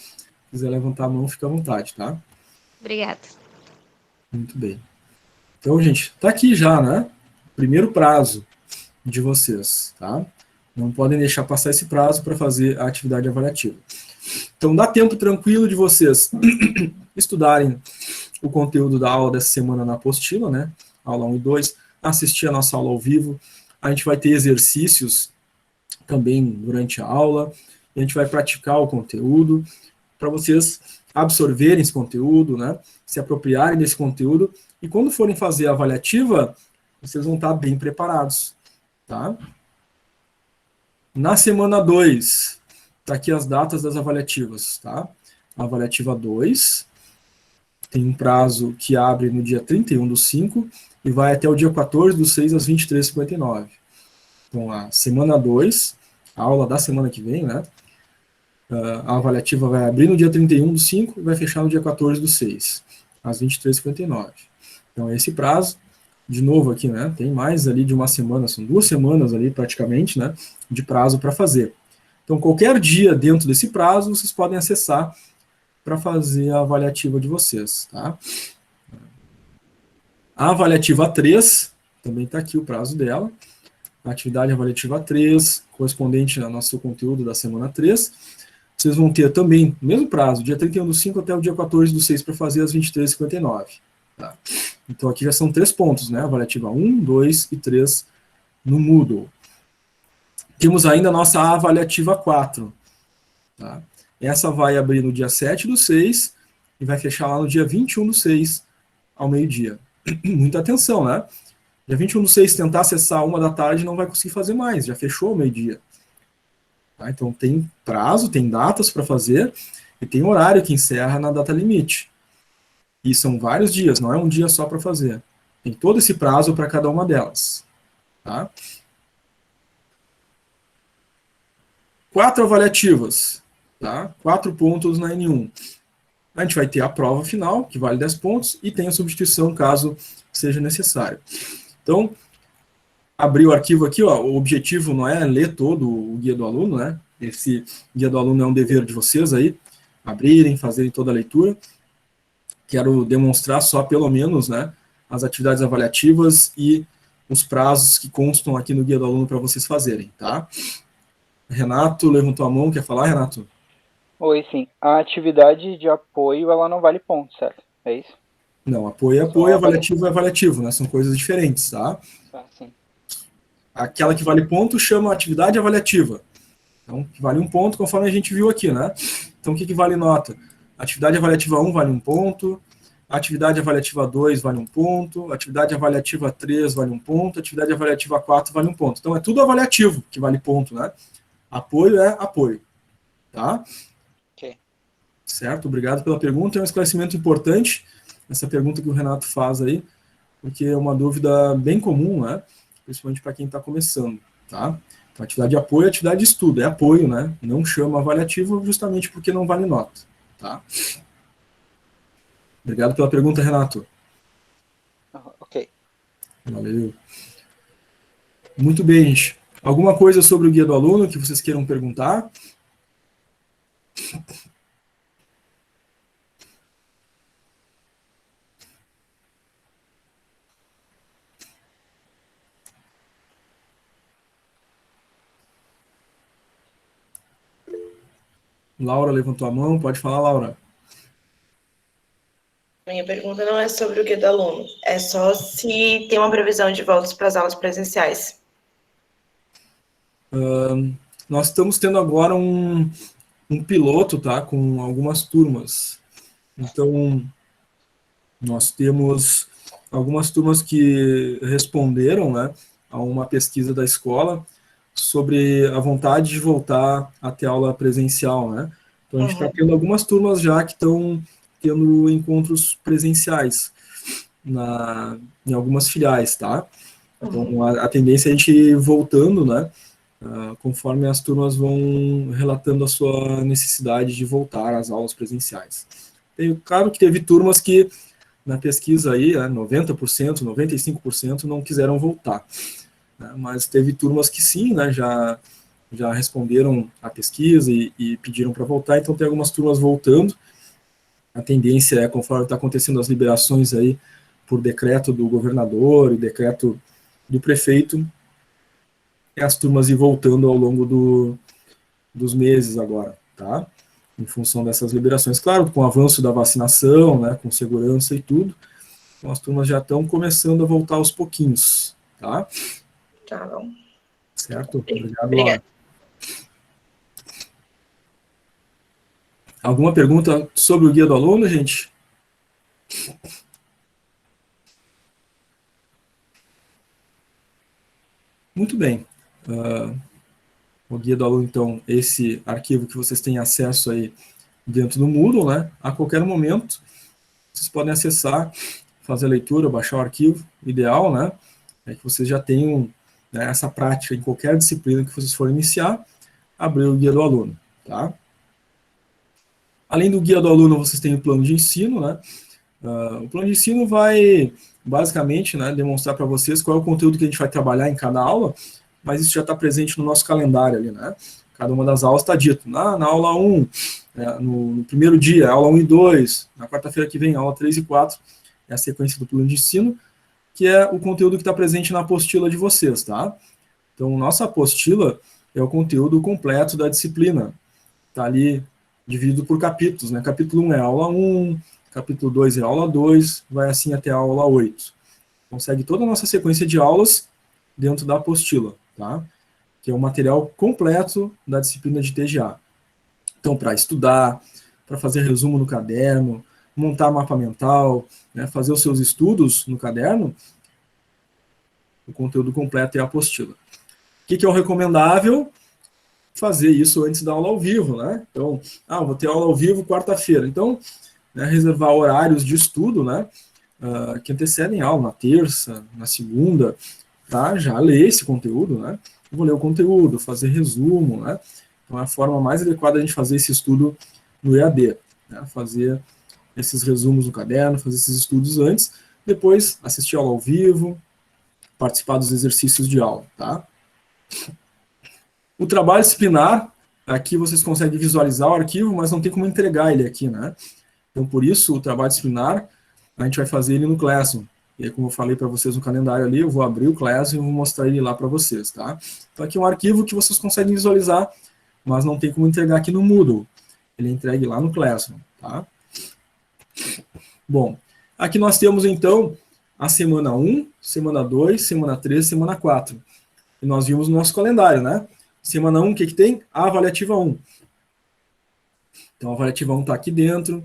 quiser levantar a mão, fica à vontade, tá? Obrigada. Muito bem. Então, gente, tá aqui já, né? Primeiro prazo de vocês, tá? Não podem deixar passar esse prazo para fazer a atividade avaliativa. Então, dá tempo tranquilo de vocês estudarem o conteúdo da aula dessa semana na apostila, né? Aula 1 e 2, assistir a nossa aula ao vivo. A gente vai ter exercícios também durante a aula, e a gente vai praticar o conteúdo para vocês absorverem esse conteúdo, né? Se apropriarem desse conteúdo, e quando forem fazer a avaliativa, vocês vão estar bem preparados, tá? Na semana 2, tá aqui as datas das avaliativas, tá? A avaliativa 2 tem um prazo que abre no dia 31/5 e vai até o dia 14/6 às 23h59. Então, a semana 2, a aula da semana que vem, né? A avaliativa vai abrir no dia 31/5 e vai fechar no dia 14/6, às 23h59. Então, esse prazo, de novo aqui, né? Tem mais ali de uma semana, são 2 semanas ali praticamente, né? De prazo para fazer. Então, qualquer dia dentro desse prazo, vocês podem acessar para fazer a avaliativa de vocês, tá? A avaliativa 3, também está aqui o prazo dela. A atividade avaliativa 3, correspondente ao nosso conteúdo da semana 3. Vocês vão ter também, mesmo prazo, dia 31/5 até o dia 14/6 para fazer às 23h59. Tá? Então aqui já são 3 pontos, né? Avaliativa 1, 2 e 3 no Moodle. Temos ainda a nossa avaliativa 4. Tá? Essa vai abrir no dia 7/6 e vai fechar lá no dia 21/6, ao meio-dia. Muita atenção, né? Dia 21/6, tentar acessar 1 da tarde, não vai conseguir fazer mais, já fechou ao meio-dia. Tá? Então tem prazo, tem datas para fazer, e tem horário que encerra na data limite. E são vários dias, não é um dia só para fazer. Tem todo esse prazo para cada uma delas. Tá? 4 avaliativas. Tá? 4 pontos na N1. A gente vai ter a prova final, que vale 10 pontos, e tem a substituição, caso seja necessário. Então, abrir o arquivo aqui, ó, o objetivo não é ler todo o guia do aluno, né? Esse guia do aluno é um dever de vocês aí, abrirem, fazerem toda a leitura. Quero demonstrar só, pelo menos, né, as atividades avaliativas e os prazos que constam aqui no guia do aluno para vocês fazerem, tá? Renato levantou a mão, quer falar, Renato? Oi, sim. A atividade de apoio, ela não vale ponto, certo? É isso? Não, apoio é apoio, avaliativo é avaliativo, né? São coisas diferentes, tá? Ah, sim. Aquela que vale ponto chama atividade avaliativa. Então, que vale 1 ponto, conforme a gente viu aqui, né? Então, o que vale nota? Atividade avaliativa 1 vale 1 ponto, atividade avaliativa 2 vale 1 ponto, atividade avaliativa 3 vale 1 ponto, atividade avaliativa 4 vale 1 ponto. Então, é tudo avaliativo que vale ponto, né? Apoio é apoio, tá? Ok. Certo? Obrigado pela pergunta, é um esclarecimento importante, essa pergunta que o Renato faz aí, porque é uma dúvida bem comum, né? Principalmente para quem está começando, tá? Então, atividade de apoio é atividade de estudo, é apoio, né? Não chama avaliativo justamente porque não vale nota, tá? Obrigado pela pergunta, Renato. Ok. Valeu. Muito bem, gente. Alguma coisa sobre o guia do aluno que vocês queiram perguntar? Laura levantou a mão, pode falar, Laura. Minha pergunta não é sobre o guia do aluno, é só se tem uma previsão de voltas para as aulas presenciais. Nós estamos tendo agora um piloto, tá, com algumas turmas. Então, nós temos algumas turmas que responderam, né, a uma pesquisa da escola sobre a vontade de voltar a ter aula presencial, né? Então, a gente está tendo algumas turmas já que estão tendo encontros presenciais em algumas filiais, tá? Então, a tendência é a gente ir voltando, né, conforme as turmas vão relatando a sua necessidade de voltar às aulas presenciais. Claro que teve turmas que, na pesquisa aí, 90%, 95% não quiseram voltar, né, mas teve turmas que sim, né, já responderam à pesquisa e pediram para voltar, então tem algumas turmas voltando. A tendência é, conforme está acontecendo as liberações aí, por decreto do governador e decreto do prefeito, as turmas ir voltando ao longo dos meses agora, tá? Em função dessas liberações. Claro, com o avanço da vacinação, né, com segurança e tudo, então as turmas já estão começando a voltar aos pouquinhos, tá? Tá bom. Certo? Obrigado, Obrigada. Laura. Alguma pergunta sobre o guia do aluno, gente? Muito bem. O guia do aluno, então, esse arquivo que vocês têm acesso aí dentro do Moodle, né? A qualquer momento, vocês podem acessar, fazer a leitura, baixar o arquivo. O ideal, né? É que vocês já tenham, né, essa prática em qualquer disciplina que vocês forem iniciar, abrir o guia do aluno, tá? Além do guia do aluno, vocês têm o plano de ensino, né? O plano de ensino vai, basicamente, né, demonstrar para vocês qual é o conteúdo que a gente vai trabalhar em cada aula, mas isso já está presente no nosso calendário ali, né? Cada uma das aulas está dito. Na aula 1, no primeiro dia, aula 1 e 2, na quarta-feira que vem, aula 3 e 4, é a sequência do plano de ensino, que é o conteúdo que está presente na apostila de vocês, tá? Então, nossa apostila é o conteúdo completo da disciplina. Está ali dividido por capítulos, né? Capítulo 1 é aula 1, capítulo 2 é aula 2, vai assim até a aula 8. Consegue toda a nossa sequência de aulas dentro da apostila, tá? Que é o material completo da disciplina de TGA. Então, para estudar, para fazer resumo no caderno, montar mapa mental, né, fazer os seus estudos no caderno, o conteúdo completo é a apostila. O que é o recomendável? Fazer isso antes da aula ao vivo, né? Então, vou ter aula ao vivo quarta-feira. Então, né, reservar horários de estudo, né, que antecedem a aula, na terça, na segunda, tá? Já ler esse conteúdo, né? Eu vou ler o conteúdo, fazer resumo, né? Então, é a forma mais adequada de a gente fazer esse estudo no EAD, né? Fazer esses resumos no caderno, fazer esses estudos antes, depois assistir a aula ao vivo, participar dos exercícios de aula, tá? O trabalho disciplinar, aqui vocês conseguem visualizar o arquivo, mas não tem como entregar ele aqui, né? Então, por isso, o trabalho disciplinar, a gente vai fazer ele no Classroom. E aí, como eu falei para vocês no calendário ali, eu vou abrir o Classroom e vou mostrar ele lá para vocês, tá? Então, aqui é um arquivo que vocês conseguem visualizar, mas não tem como entregar aqui no Moodle. Ele é entregue lá no Classroom, tá? Bom, aqui nós temos, então, a semana 1, semana 2, semana 3, semana 4. E nós vimos no nosso calendário, né? Semana 1, o que tem? A avaliativa 1. Então, a avaliativa 1 está aqui dentro.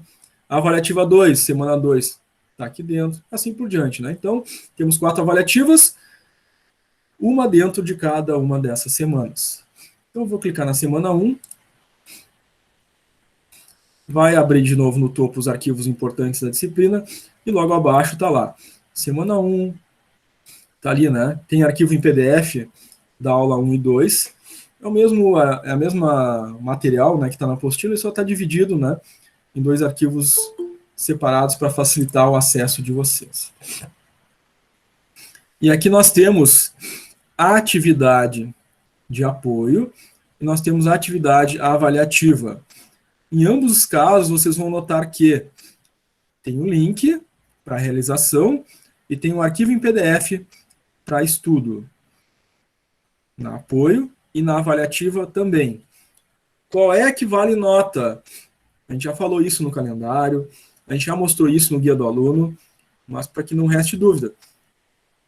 A avaliativa 2, semana 2, está aqui dentro. Assim por diante, né? Então, temos 4 avaliativas, uma dentro de cada uma dessas semanas. Então, eu vou clicar na semana 1. Vai abrir de novo no topo os arquivos importantes da disciplina. E logo abaixo está lá. Semana 1. Está ali, né? Tem arquivo em PDF da aula 1 e 2. É a mesma material, né, que está na apostila, e só está dividido, né, em 2 arquivos separados para facilitar o acesso de vocês. E aqui nós temos a atividade de apoio e nós temos a atividade avaliativa. Em ambos os casos, vocês vão notar que tem um link para realização e tem um arquivo em PDF para estudo. Na apoio e na avaliativa também. Qual é que vale nota? A gente já falou isso no calendário, a gente já mostrou isso no guia do aluno, mas para que não reste dúvida.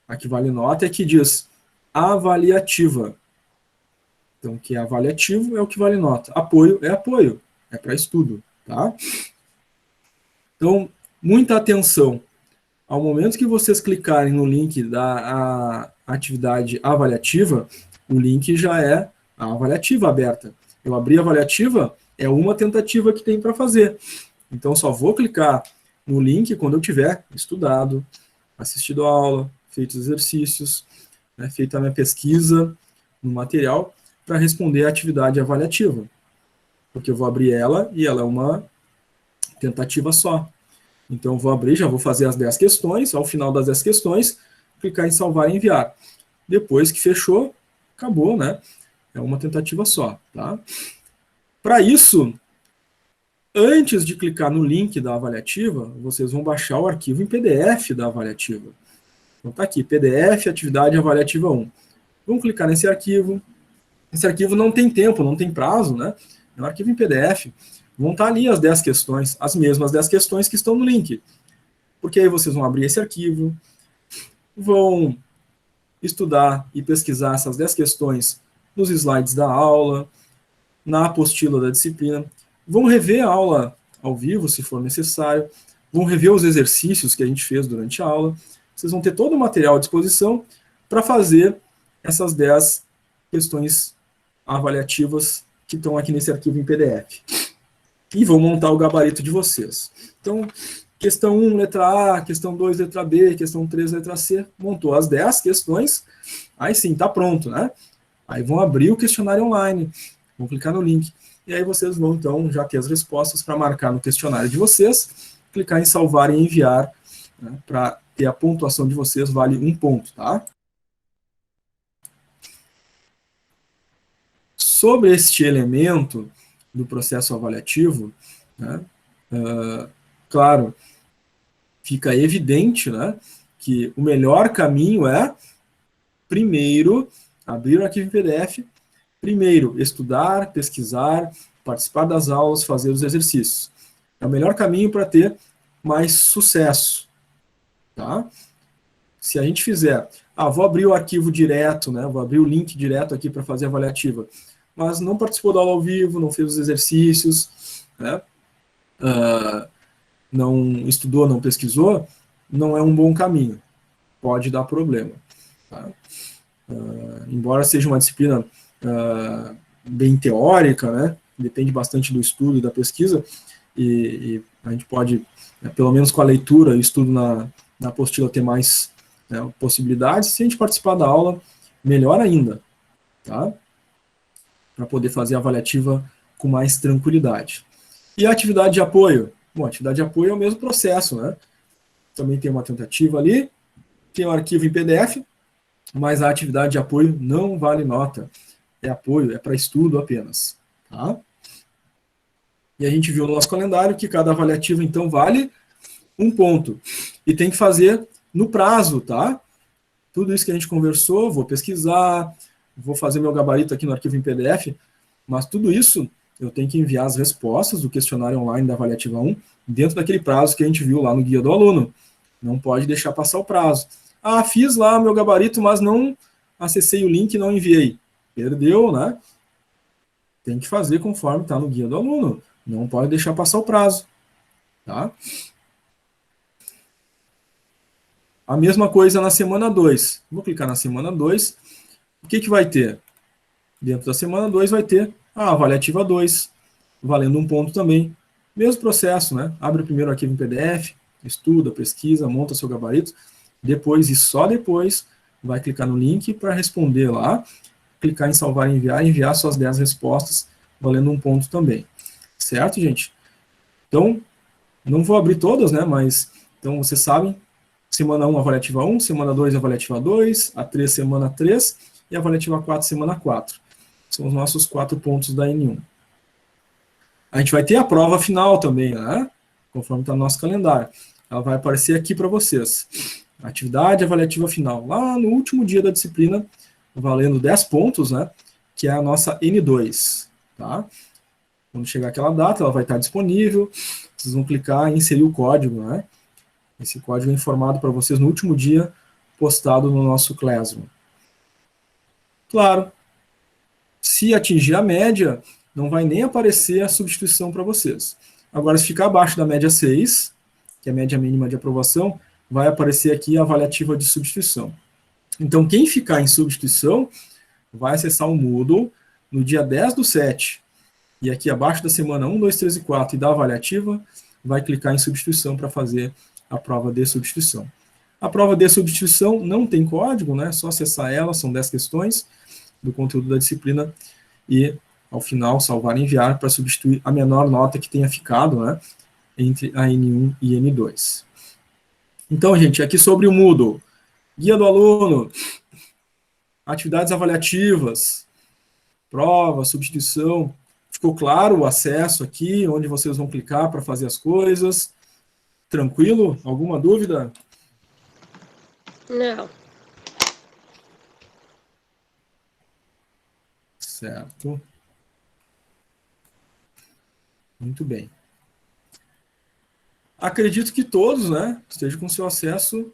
A que vale nota é que diz avaliativa. Então, o que é avaliativo é o que vale nota. Apoio, é para estudo, tá? Então, muita atenção. Ao momento que vocês clicarem no link da atividade avaliativa, o link já é a avaliativa aberta. Eu abri a avaliativa, é uma tentativa que tem para fazer. Então, só vou clicar no link quando eu tiver estudado, assistido a aula, feito os exercícios. né, feita a minha pesquisa no material para responder a atividade avaliativa. Porque eu vou abrir ela e ela é uma tentativa só. Então, eu vou abrir, já vou fazer as 10 questões. Ao final das 10 questões, clicar em salvar e enviar. Depois que fechou, acabou, né? É uma tentativa só, tá? Para isso, antes de clicar no link da avaliativa, vocês vão baixar o arquivo em PDF da avaliativa. Então, tá aqui, PDF, atividade avaliativa 1. Vamos clicar nesse arquivo. Esse arquivo não tem tempo, não tem prazo, né? É um arquivo em PDF. Vão estar ali as 10 questões, as mesmas 10 questões que estão no link. Porque aí vocês vão abrir esse arquivo, vão estudar e pesquisar essas 10 questões nos slides da aula, na apostila da disciplina, vão rever a aula ao vivo, se for necessário, vão rever os exercícios que a gente fez durante a aula, vocês vão ter todo o material à disposição para fazer essas 10 questões avaliativas que estão aqui nesse arquivo em PDF. E vão montar o gabarito de vocês. Então, questão 1, letra A, questão 2, letra B, questão 3, letra C, montou as 10 questões, aí sim, está pronto, né? Aí vão abrir o questionário online, vão clicar no link, e aí vocês vão, então, já ter as respostas para marcar no questionário de vocês, clicar em salvar e enviar, né, para ter a pontuação de vocês, vale 1 ponto, tá? Sobre este elemento do processo avaliativo, né, claro, fica evidente, né, que o melhor caminho é, primeiro, abrir o arquivo em PDF, primeiro, estudar, pesquisar, participar das aulas, fazer os exercícios. É o melhor caminho para ter mais sucesso, tá? Se a gente fizer, vou abrir o arquivo direto, né, vou abrir o link direto aqui para fazer a avaliativa, mas não participou da aula ao vivo, não fez os exercícios, né, não estudou, não pesquisou, não é um bom caminho. Pode dar problema. Tá? Embora seja uma disciplina bem teórica, né, depende bastante do estudo e da pesquisa, e a gente pode, pelo menos com a leitura e estudo na apostila, ter mais possibilidades. Se a gente participar da aula, melhor ainda, tá? Para poder fazer a avaliativa com mais tranquilidade. E a atividade de apoio? Bom, a atividade de apoio é o mesmo processo, né? Também tem uma tentativa ali, tem um arquivo em PDF, mas a atividade de apoio não vale nota. É apoio, é para estudo apenas, tá? E a gente viu no nosso calendário que cada avaliativa, então, vale 1 ponto. E tem que fazer no prazo, tá? Tudo isso que a gente conversou, vou pesquisar, vou fazer meu gabarito aqui no arquivo em PDF, mas tudo isso eu tenho que enviar as respostas do questionário online da avaliativa 1 dentro daquele prazo que a gente viu lá no guia do aluno. Não pode deixar passar o prazo. Fiz lá meu gabarito, mas não acessei o link e não enviei. Perdeu, né? Tem que fazer conforme está no guia do aluno. Não pode deixar passar o prazo. Tá? A mesma coisa na semana 2. Vou clicar na semana 2. O que vai ter? Dentro da semana 2 vai ter a avaliativa 2, valendo 1 ponto também. Mesmo processo, né? Abre o primeiro arquivo em PDF, estuda, pesquisa, monta seu gabarito. Depois, e só depois, vai clicar no link para responder lá, clicar em salvar e enviar suas 10 respostas, valendo 1 ponto também. Certo, gente? Então, não vou abrir todas, né? Mas, então, vocês sabem, semana 1, avaliativa 1, semana 2, avaliativa 2, a 3, semana 3, e a avaliativa 4, semana 4. São os nossos 4 pontos da N1. A gente vai ter a prova final também, né? Conforme está no nosso calendário. Ela vai aparecer aqui para vocês. Atividade avaliativa final. Lá no último dia da disciplina, valendo 10 pontos, né? Que é a nossa N2. Tá? Quando chegar aquela data, ela vai estar disponível. Vocês vão clicar em inserir o código, né? Esse código é informado para vocês no último dia, postado no nosso Classroom. Claro, se atingir a média, não vai nem aparecer a substituição para vocês. Agora, se ficar abaixo da média 6, que é a média mínima de aprovação, vai aparecer aqui a avaliativa de substituição. Então, quem ficar em substituição, vai acessar o Moodle no dia 10/7. E aqui abaixo da semana 1, 2, 3 e 4 e da avaliativa, vai clicar em substituição para fazer a prova de substituição. A prova de substituição não tem código, né? É só acessar ela, são 10 questões do conteúdo da disciplina e, ao final, salvar e enviar para substituir a menor nota que tenha ficado, né, entre a N1 e N2. Então, gente, aqui sobre o Moodle, guia do aluno, atividades avaliativas, prova, substituição, ficou claro o acesso aqui, onde vocês vão clicar para fazer as coisas? Tranquilo? Alguma dúvida? Não. Certo. Muito bem. Acredito que todos, né, estejam com seu acesso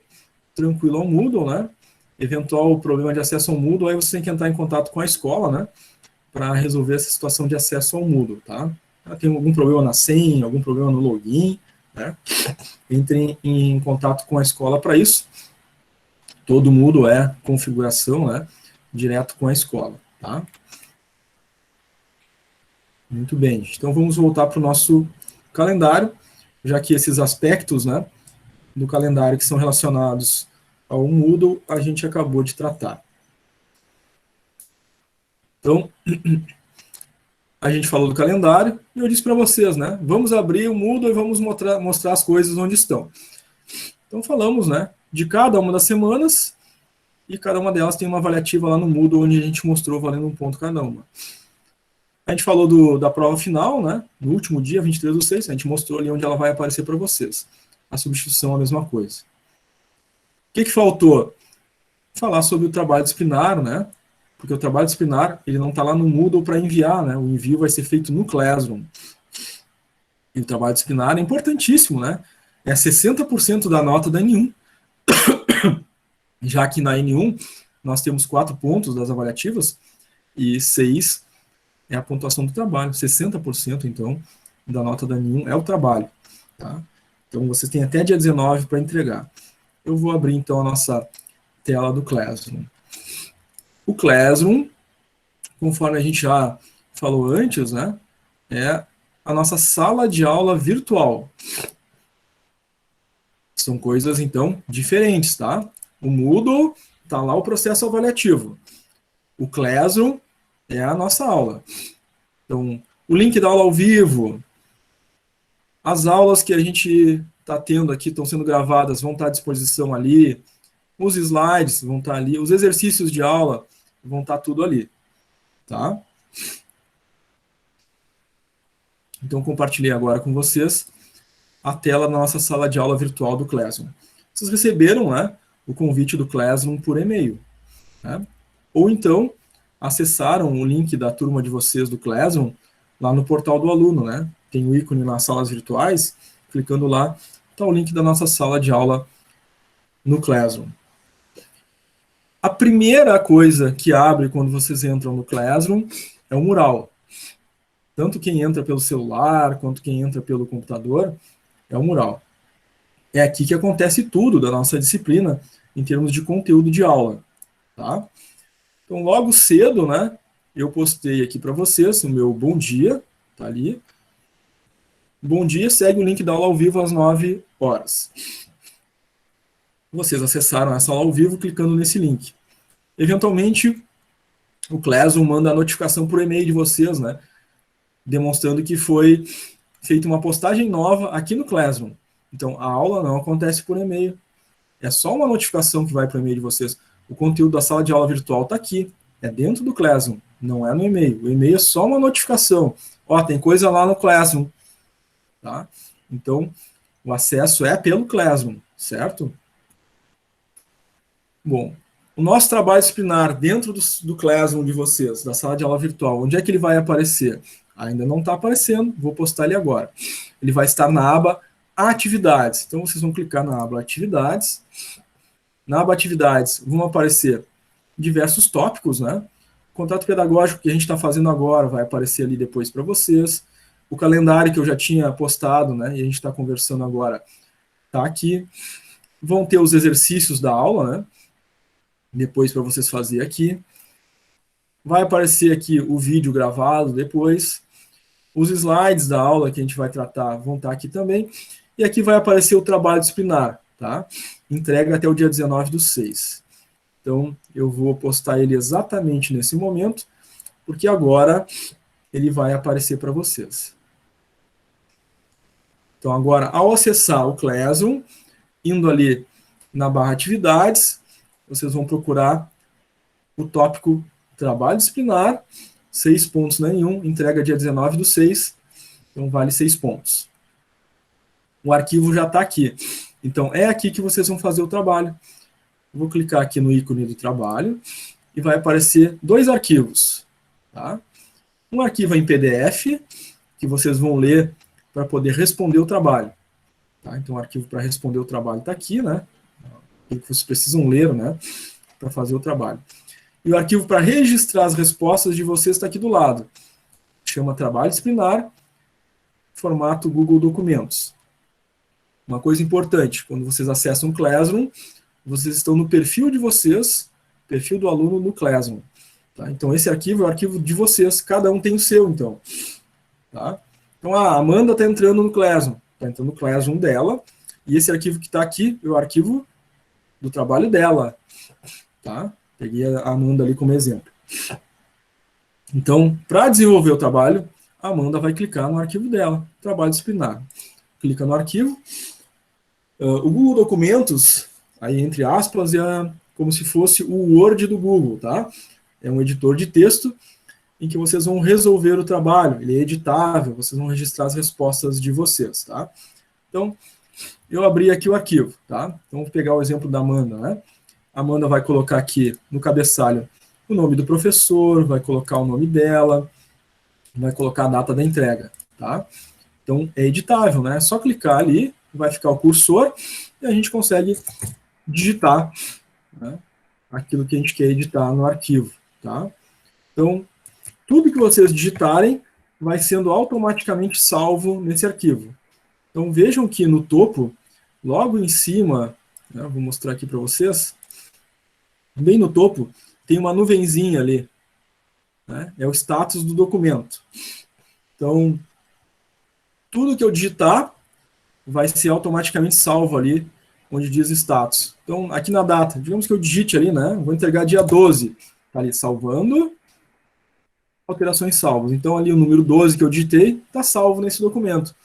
tranquilo ao Moodle, né? Eventual problema de acesso ao Moodle, aí você tem que entrar em contato com a escola, né, para resolver essa situação de acesso ao Moodle, tá? Tem algum problema na senha, algum problema no login, né? Entre em contato com a escola para isso. Todo Moodle é configuração, né, direto com a escola, tá? Muito bem, então vamos voltar para o nosso calendário, já que esses aspectos, né, do calendário que são relacionados ao Moodle, a gente acabou de tratar. Então, a gente falou do calendário, e eu disse para vocês, né, vamos abrir o Moodle e vamos mostrar as coisas onde estão. Então falamos, né, de cada uma das semanas, e cada uma delas tem uma avaliativa lá no Moodle, onde a gente mostrou valendo um ponto cada uma. A gente falou da prova final, né, no último dia, 23/6, a gente mostrou ali onde ela vai aparecer para vocês. A substituição é a mesma coisa. O que faltou? Falar sobre o trabalho disciplinar, né, porque o trabalho disciplinar, ele não está lá no Moodle para enviar, né, o envio vai ser feito no Classroom. E o trabalho disciplinar é importantíssimo, né, é 60% da nota da N1. Já que na N1 nós temos 4 pontos das avaliativas e 6 é a pontuação do trabalho. 60%, então, da nota da N1 é o trabalho. Tá? Então, vocês têm até dia 19 para entregar. Eu vou abrir, então, a nossa tela do Classroom. O Classroom, conforme a gente já falou antes, né, é a nossa sala de aula virtual. São coisas, então, diferentes, tá? O Moodle está lá o processo avaliativo. O Classroom é a nossa aula. Então, o link da aula ao vivo, as aulas que a gente está tendo aqui estão sendo gravadas, vão estar à disposição ali, os slides vão estar ali, os exercícios de aula vão estar tudo ali. Tá? Então, compartilhei agora com vocês a tela da nossa sala de aula virtual do Classroom. Vocês receberam, né, o convite do Classroom por e-mail, né? Ou então acessaram o link da turma de vocês do Classroom lá no portal do aluno, né? Tem o ícone nas salas virtuais, clicando lá, está o link da nossa sala de aula no Classroom. A primeira coisa que abre quando vocês entram no Classroom é o mural. Tanto quem entra pelo celular, quanto quem entra pelo computador, é o mural. É aqui que acontece tudo da nossa disciplina, em termos de conteúdo de aula. Tá? Então, logo cedo, né, eu postei aqui para vocês o meu bom dia, tá ali. Bom dia, segue o link da aula ao vivo às 9 horas. Vocês acessaram essa aula ao vivo clicando nesse link. Eventualmente, o Classroom manda a notificação por e-mail de vocês, né, demonstrando que foi feita uma postagem nova aqui no Classroom. Então, a aula não acontece por e-mail. É só uma notificação que vai para o e-mail de vocês. O conteúdo da sala de aula virtual está aqui. É dentro do Classroom, não é no e-mail. O e-mail é só uma notificação. Ó, tem coisa lá no Classroom. Tá? Então, o acesso é pelo Classroom, certo? Bom, o nosso trabalho disciplinar dentro do Classroom de vocês, da sala de aula virtual, onde é que ele vai aparecer? Ainda não está aparecendo, vou postar ele agora. Ele vai estar na aba Atividades. Então, vocês vão clicar na aba Atividades. Na aba Atividades vão aparecer diversos tópicos, né? O contato pedagógico que a gente está fazendo agora vai aparecer ali depois para vocês. O calendário que eu já tinha postado, né? E a gente está conversando agora, está aqui. Vão ter os exercícios da aula, né? Depois para vocês fazerem aqui. Vai aparecer aqui o vídeo gravado depois. Os slides da aula que a gente vai tratar vão estar aqui também. E aqui vai aparecer o trabalho disciplinar. tá? Entrega até o dia 19/6. Então, eu vou postar ele exatamente nesse momento, porque agora ele vai aparecer para vocês. Então, agora, ao acessar o Classroom, indo ali na barra atividades, vocês vão procurar o tópico trabalho disciplinar, 6 pontos nenhum, entrega dia 19/6, então vale 6 pontos. O arquivo já está aqui. Então, é aqui que vocês vão fazer o trabalho. Eu vou clicar aqui no ícone do trabalho e vai aparecer 2 arquivos. Tá? Um arquivo em PDF, que vocês vão ler para poder responder o trabalho. Tá? Então, o arquivo para responder o trabalho está aqui, né? Que vocês precisam ler, né? Para fazer o trabalho. E o arquivo para registrar as respostas de vocês está aqui do lado. Chama trabalho disciplinar, formato Google Documentos. Uma coisa importante, quando vocês acessam o Classroom, vocês estão no perfil de vocês, perfil do aluno no Classroom. Tá? Então, esse arquivo é o arquivo de vocês, cada um tem o seu, então. Tá? Então, a Amanda está entrando no Classroom, está entrando no Classroom dela, e esse arquivo que está aqui é o arquivo do trabalho dela. Tá? Peguei a Amanda ali como exemplo. Então, para desenvolver o trabalho, a Amanda vai clicar no arquivo dela, trabalho disciplinar. Clica no arquivo. O Google Documentos, aí entre aspas, é como se fosse o Word do Google, tá? É um editor de texto em que vocês vão resolver o trabalho. Ele é editável, vocês vão registrar as respostas de vocês, tá? Então, eu abri aqui o arquivo, tá? Então, vou pegar o exemplo da Amanda, né? A Amanda vai colocar aqui no cabeçalho o nome do professor, vai colocar o nome dela, vai colocar a data da entrega, tá? Então, é editável, né? É só clicar ali, vai ficar o cursor e a gente consegue digitar, né, aquilo que a gente quer editar no arquivo, tá? Então, tudo que vocês digitarem vai sendo automaticamente salvo nesse arquivo. Então, vejam que no topo, logo em cima, né, vou mostrar aqui para vocês, bem no topo, tem uma nuvenzinha ali, né, é o status do documento. Então, tudo que eu digitar vai ser automaticamente salvo ali, onde diz status. Então, aqui na data, digamos que eu digite ali, né? Vou entregar dia 12. Está ali, salvando, alterações salvas. Então, ali o número 12 que eu digitei, está salvo nesse documento.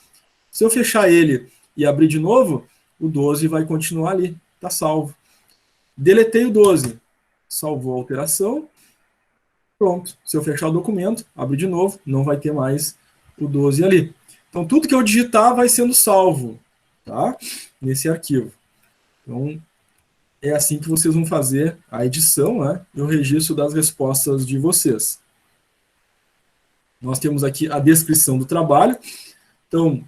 Se eu fechar ele e abrir de novo, o 12 vai continuar ali, está salvo. Deletei o 12, salvou a alteração, pronto. Se eu fechar o documento, abrir de novo, não vai ter mais o 12 ali. Então, tudo que eu digitar vai sendo salvo, tá? Nesse arquivo. Então, é assim que vocês vão fazer a edição, né? E o registro das respostas de vocês. Nós temos aqui a descrição do trabalho. Então,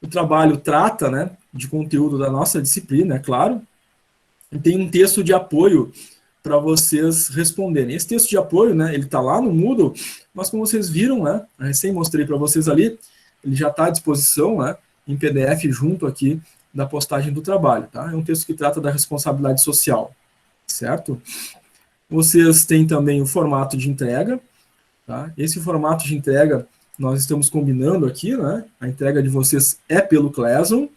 o trabalho trata, né, de conteúdo da nossa disciplina, é claro. E tem um texto de apoio para vocês responderem. Esse texto de apoio, né, ele está lá no Moodle, mas como vocês viram, né, eu recém mostrei para vocês ali, ele já está à disposição, né, em PDF junto aqui da postagem do trabalho, tá? É um texto que trata da responsabilidade social, certo? Vocês têm também o formato de entrega, tá? Esse formato de entrega nós estamos combinando aqui, né? A entrega de vocês é pelo Classroom,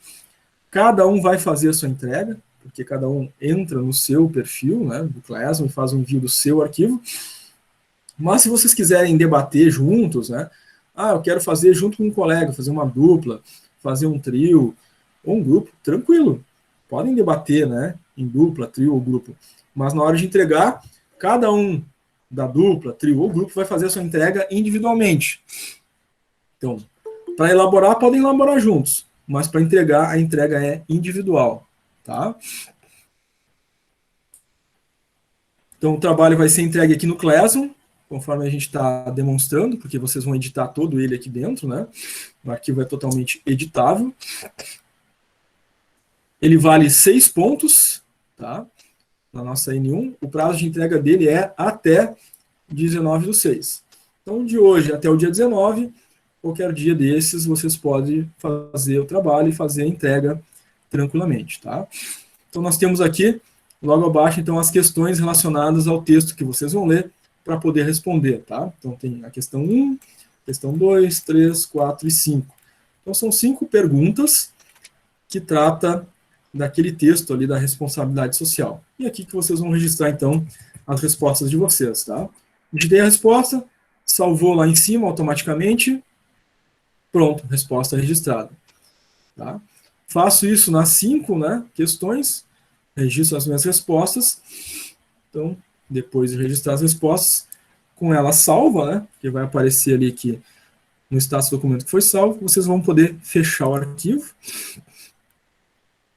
cada um vai fazer a sua entrega, porque cada um entra no seu perfil, né, do Classroom e faz o envio do seu arquivo, mas se vocês quiserem debater juntos, né, eu quero fazer junto com um colega, fazer uma dupla, fazer um trio, ou um grupo, tranquilo. Podem debater, né, em dupla, trio ou grupo. Mas na hora de entregar, cada um da dupla, trio ou grupo vai fazer a sua entrega individualmente. Então, para elaborar, podem elaborar juntos. Mas para entregar, a entrega é individual. Tá? Então, o trabalho vai ser entregue aqui no Classroom, conforme a gente está demonstrando, porque vocês vão editar todo ele aqui dentro, né? O arquivo é totalmente editável. Ele vale 6 pontos, tá? Na nossa N1. O prazo de entrega dele é até 19/6. Então, de hoje até o dia 19, qualquer dia desses, vocês podem fazer o trabalho e fazer a entrega tranquilamente, tá? Então, nós temos aqui, logo abaixo, então, as questões relacionadas ao texto que vocês vão ler para poder responder, tá? Então, tem a questão 1, questão 2, 3, 4 e 5. Então, são 5 perguntas que trata daquele texto ali da responsabilidade social. E aqui que vocês vão registrar, então, as respostas de vocês, tá? Digitei a resposta, salvou lá em cima automaticamente, pronto, resposta registrada. Tá? Faço isso nas 5, né, questões, registro as minhas respostas. Então, depois de registrar as respostas, com ela salva, né, que vai aparecer ali que no status do documento que foi salvo, vocês vão poder fechar o arquivo.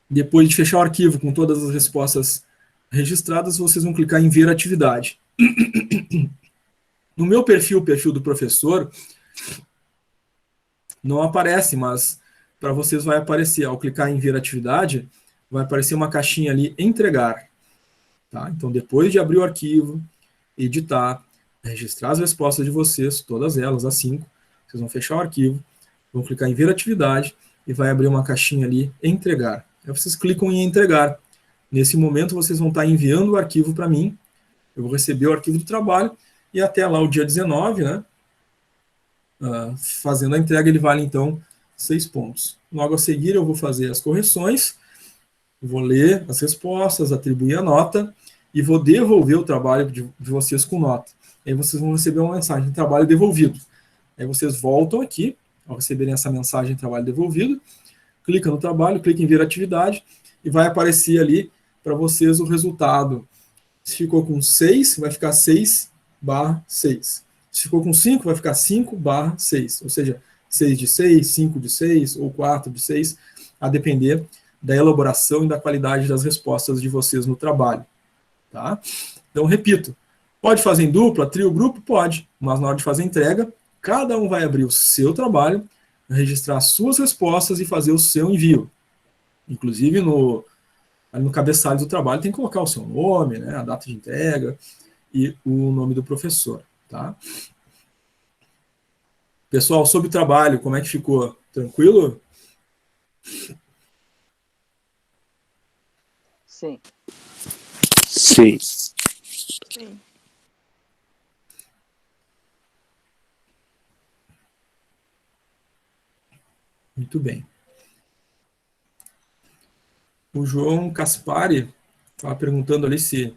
Depois de fechar o arquivo com todas as respostas registradas, vocês vão clicar em ver atividade. No meu perfil, o perfil do professor, não aparece, mas para vocês vai aparecer, ao clicar em ver atividade, vai aparecer uma caixinha ali, entregar. Tá? Então, depois de abrir o arquivo, editar, registrar as respostas de vocês, todas elas, as 5, vocês vão fechar o arquivo, vão clicar em ver atividade e vai abrir uma caixinha ali, entregar. Aí vocês clicam em entregar. Nesse momento, vocês vão estar enviando o arquivo para mim, eu vou receber o arquivo do trabalho, e até lá o dia 19, né, fazendo a entrega, ele vale, então, 6 pontos. Logo a seguir, eu vou fazer as correções, vou ler as respostas, atribuir a nota, e vou devolver o trabalho de vocês com nota. Aí vocês vão receber uma mensagem de trabalho devolvido. Aí vocês voltam aqui, ao receberem essa mensagem de trabalho devolvido, clica no trabalho, clica em ver atividade, e vai aparecer ali para vocês o resultado. Se ficou com 6, vai ficar 6/6. Se ficou com 5, vai ficar 5/6. Ou seja, 6 de 6, 5 de 6 ou 4 de 6, a depender da elaboração e da qualidade das respostas de vocês no trabalho. Tá? Então, repito, pode fazer em dupla, trio, grupo? Pode, mas na hora de fazer a entrega, cada um vai abrir o seu trabalho, registrar as suas respostas e fazer o seu envio. Inclusive, ali no cabeçalho do trabalho tem que colocar o seu nome, né, a data de entrega e o nome do professor. Tá? Pessoal, sobre o trabalho, como é que ficou? Tranquilo? Sim. Sim. Sim. Muito bem. O João Caspari estava perguntando ali se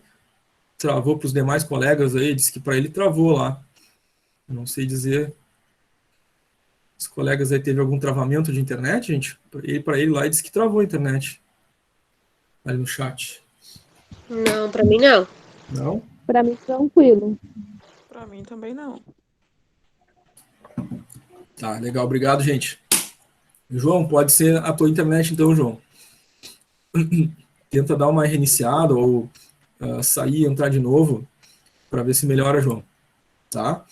travou para os demais colegas aí, disse que para ele travou lá. Eu não sei dizer. Os colegas aí teve algum travamento de internet, gente? Para ele lá, ele disse que travou a internet. Ali no chat. Não, pra mim não. Não? Para mim, tranquilo. Pra mim também não. Tá, legal. Obrigado, gente. João, pode ser a tua internet então, João. Tenta dar uma reiniciada ou sair e entrar de novo para ver se melhora, João. Tá?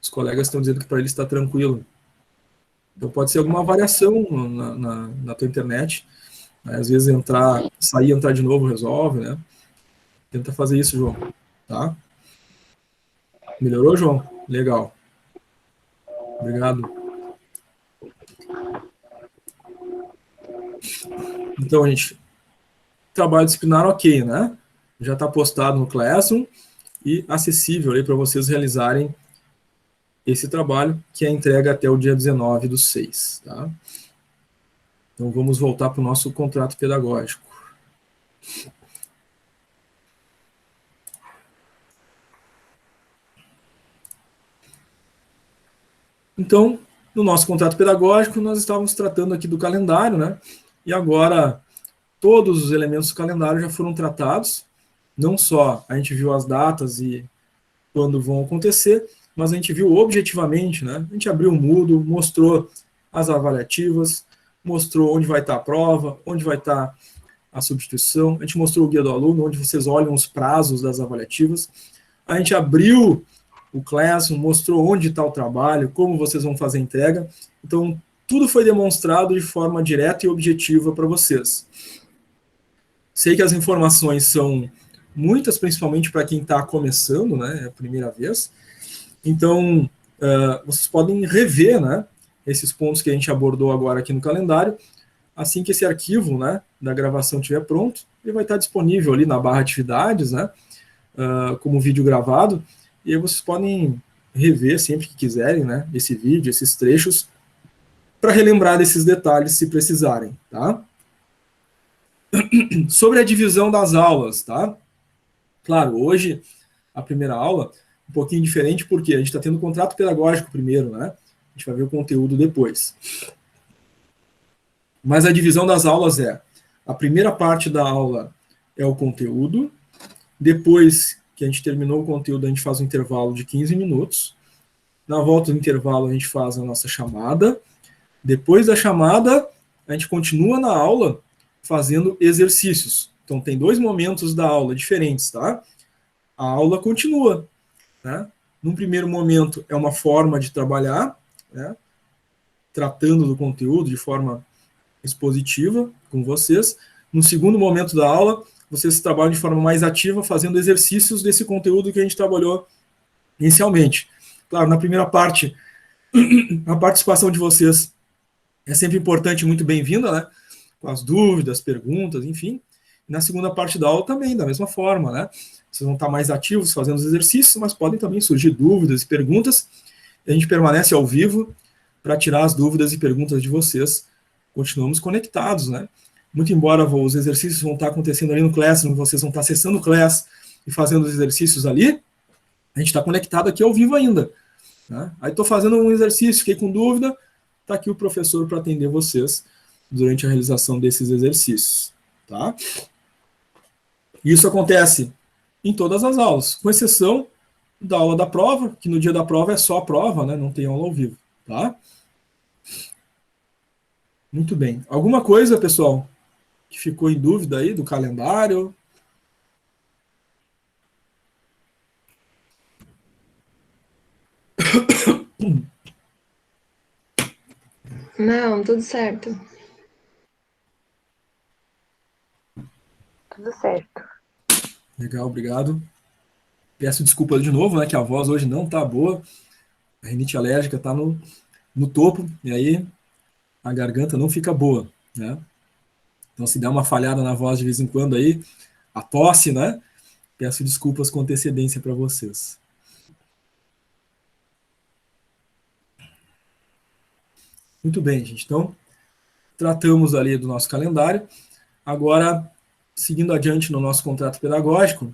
Os colegas estão dizendo que para eles está tranquilo. Então pode ser alguma variação na tua internet. Às vezes sair e entrar de novo resolve, né? Tenta fazer isso, João. Tá? Melhorou, João? Legal. Obrigado. Então, gente, trabalho disciplinar ok, né? Já está postado no Classroom e acessível aí para vocês realizarem esse trabalho, que é entrega até o dia 19/6, tá? Então, vamos voltar para o nosso contrato pedagógico. Então, no nosso contrato pedagógico, nós estávamos tratando aqui do calendário, né? E agora, todos os elementos do calendário já foram tratados. Não só a gente viu as datas e quando vão acontecer, mas a gente viu objetivamente, né? A gente abriu o Moodle, mostrou as avaliativas, mostrou onde vai estar a prova, onde vai estar a substituição, a gente mostrou o guia do aluno, onde vocês olham os prazos das avaliativas, a gente abriu o Classroom, mostrou onde está o trabalho, como vocês vão fazer a entrega, então tudo foi demonstrado de forma direta e objetiva para vocês. Sei que as informações são muitas, principalmente para quem está começando, né, é a primeira vez, então vocês podem rever, né, esses pontos que a gente abordou agora aqui no calendário. Assim que esse arquivo, né, da gravação estiver pronto, ele vai estar disponível ali na barra atividades, né, como vídeo gravado, e aí vocês podem rever sempre que quiserem, né, esse vídeo, esses trechos, para relembrar desses detalhes se precisarem, tá? Sobre a divisão das aulas, tá? Claro, hoje, a primeira aula, um pouquinho diferente, porque a gente está tendo contrato pedagógico primeiro, né? A gente vai ver o conteúdo depois. Mas a divisão das aulas é: a primeira parte da aula é o conteúdo, depois que a gente terminou o conteúdo, a gente faz um intervalo de 15 minutos, na volta do intervalo a gente faz a nossa chamada, depois da chamada a gente continua na aula fazendo exercícios. Então tem 2 momentos da aula diferentes, tá? A aula continua, né? Num primeiro momento é uma forma de trabalhar, né? Tratando do conteúdo de forma expositiva com vocês. No segundo momento da aula, vocês trabalham de forma mais ativa, fazendo exercícios desse conteúdo que a gente trabalhou inicialmente. Claro, na primeira parte, a participação de vocês é sempre importante e muito bem-vinda, né? Com as dúvidas, perguntas, enfim. E na segunda parte da aula também, da mesma forma, né? Vocês vão estar mais ativos fazendo os exercícios, mas podem também surgir dúvidas e perguntas. E a gente permanece ao vivo para tirar as dúvidas e perguntas de vocês. Continuamos conectados, né? Muito embora os exercícios vão estar acontecendo ali no Classroom, vocês vão estar acessando o Class e fazendo os exercícios ali, a gente está conectado aqui ao vivo ainda, né? Aí estou fazendo um exercício, fiquei com dúvida, está aqui o professor para atender vocês durante a realização desses exercícios, tá? Isso acontece em todas as aulas, com exceção da aula da prova, que no dia da prova é só a prova, né? Não tem aula ao vivo, tá? Muito bem. Alguma coisa, pessoal, que ficou em dúvida aí do calendário? Não, tudo certo. Tudo certo. Legal, obrigado. Peço desculpa de novo, né, que a voz hoje não tá boa. A rinite alérgica tá no topo, e aí a garganta não fica boa, né? Então, se der uma falhada na voz de vez em quando aí, a tosse, né? Peço desculpas com antecedência para vocês. Muito bem, gente. Então, tratamos ali do nosso calendário. Agora, seguindo adiante no nosso contrato pedagógico,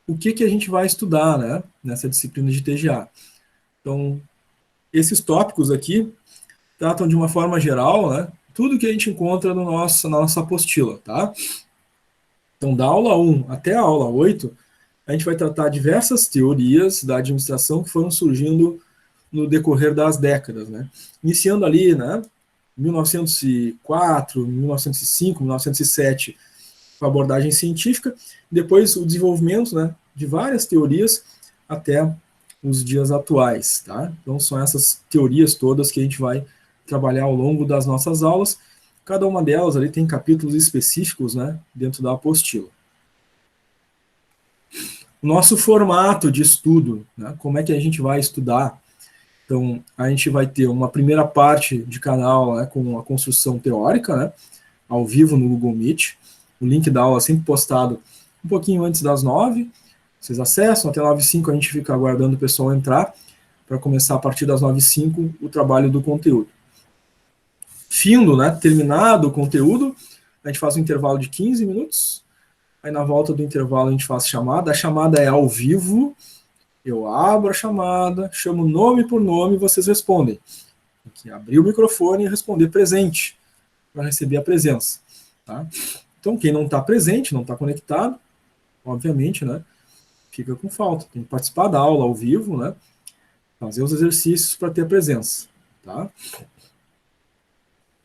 o que a gente vai estudar, né, nessa disciplina de TGA? Então, esses tópicos aqui tratam de uma forma geral, né, tudo que a gente encontra na nossa apostila, tá? Então, da aula 1 até a aula 8, a gente vai tratar diversas teorias da administração que foram surgindo no decorrer das décadas, né? Iniciando ali, né, 1904, 1905, 1907, com a abordagem científica, depois o desenvolvimento, né, de várias teorias até os dias atuais, tá? Então são essas teorias todas que a gente vai trabalhar ao longo das nossas aulas. Cada uma delas ali tem capítulos específicos, né, dentro da apostila. O nosso formato de estudo, né, como é que a gente vai estudar? Então, a gente vai ter uma primeira parte de canal, né, com a construção teórica, né, ao vivo no Google Meet. O link da aula é sempre postado um pouquinho antes das 9. Vocês acessam, até 9h05 a gente fica aguardando o pessoal entrar, para começar a partir das 9h05 o trabalho do conteúdo. Findo, né, terminado o conteúdo, a gente faz um intervalo de 15 minutos, aí na volta do intervalo a gente faz chamada. A chamada é ao vivo, eu abro a chamada, chamo nome por nome e vocês respondem. Tem que abrir o microfone e responder presente, para receber a presença, tá? Então, quem não está presente, não está conectado, obviamente, né, fica com falta. Tem que participar da aula ao vivo, né, fazer os exercícios para ter a presença, tá?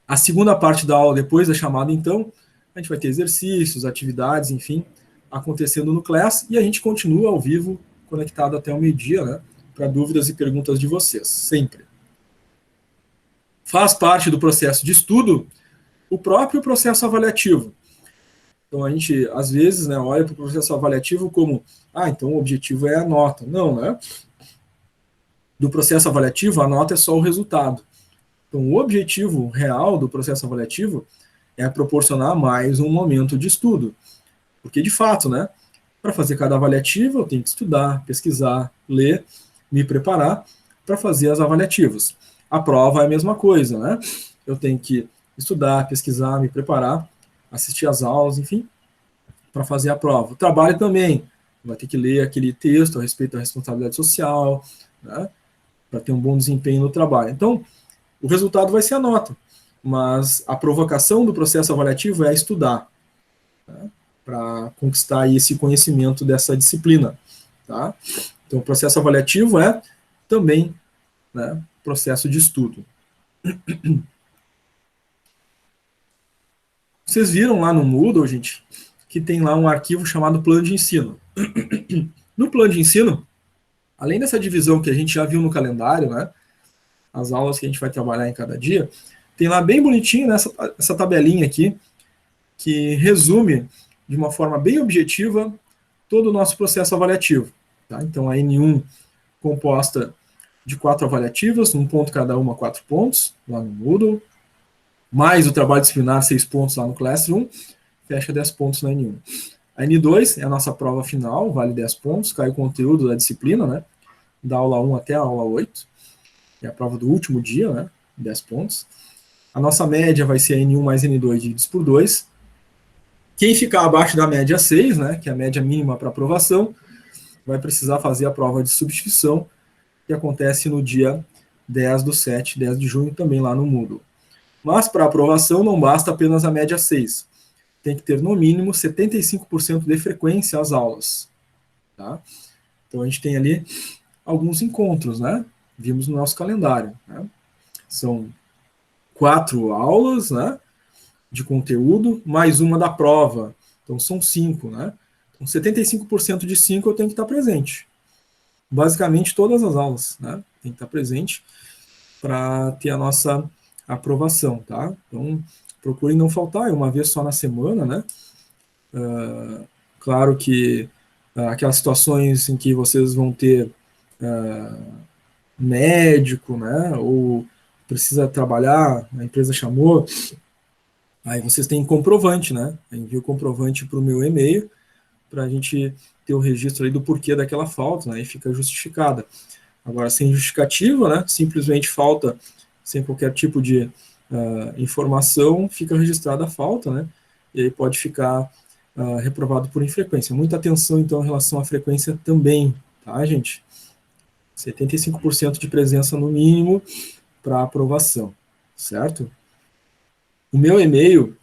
A segunda parte da aula, depois da chamada, então, a gente vai ter exercícios, atividades, enfim, acontecendo no Class, e a gente continua ao vivo, conectado até o meio-dia, né, para dúvidas e perguntas de vocês, sempre. Faz parte do processo de estudo o próprio processo avaliativo. Então, a gente, às vezes, né, olha para o processo avaliativo como, então o objetivo é a nota. Não, né? Do processo avaliativo, a nota é só o resultado. Então, o objetivo real do processo avaliativo é proporcionar mais um momento de estudo. Porque, de fato, né, para fazer cada avaliativa, eu tenho que estudar, pesquisar, ler, me preparar para fazer as avaliativas. A prova é a mesma coisa, né? Eu tenho que estudar, pesquisar, me preparar. assistir às aulas, enfim, para fazer a prova. O trabalho também, vai ter que ler aquele texto a respeito da responsabilidade social, né, para ter um bom desempenho no trabalho. Então, o resultado vai ser a nota, mas a provocação do processo avaliativo é estudar, né, para conquistar esse conhecimento dessa disciplina. Tá? Então, o processo avaliativo é também, né, processo de estudo. Vocês viram lá no Moodle, gente, que tem lá um arquivo chamado plano de ensino. No plano de ensino, além dessa divisão que a gente já viu no calendário, né, as aulas que a gente vai trabalhar em cada dia, tem lá bem bonitinho, né, essa tabelinha aqui, que resume de uma forma bem objetiva todo o nosso processo avaliativo. Tá? Então, a N1 composta de 4 avaliativas, 1 ponto cada uma, 4 pontos, lá no Moodle, mais o trabalho disciplinar, 6 pontos lá no Classroom, fecha 10 pontos na N1. A N2 é a nossa prova final, vale 10 pontos, cai o conteúdo da disciplina, né, da aula 1 até a aula 8, é a prova do último dia, né, 10 pontos. A nossa média vai ser a N1 mais N2 divididos por 2. Quem ficar abaixo da média 6, né, que é a média mínima para aprovação, vai precisar fazer a prova de substituição, que acontece no dia 10/7, 10 de junho, também lá no Moodle. Mas para aprovação não basta apenas a média 6. Tem que ter no mínimo 75% de frequência às aulas. Tá? Então a gente tem ali alguns encontros, né? Vimos no nosso calendário. Né? São 4 aulas, né, de conteúdo, mais uma da prova. Então são 5, né? Então 75% de 5 eu tenho que estar presente. Basicamente todas as aulas, né? Tem que estar presente para ter a nossa aprovação, tá? Então procurem não faltar, é uma vez só na semana, né? Claro que aquelas situações em que vocês vão ter médico, né? Ou precisa trabalhar, a empresa chamou, aí vocês têm comprovante, né? Envio o comprovante para o meu e-mail, para a gente ter o registro aí do porquê daquela falta, né? E fica justificada. Agora, sem justificativa, né? Simplesmente falta, sem qualquer tipo de informação, fica registrada a falta, né? E aí pode ficar reprovado por infrequência. Muita atenção, então, em relação à frequência também, tá, gente? 75% de presença no mínimo para aprovação, certo? O meu e-mail,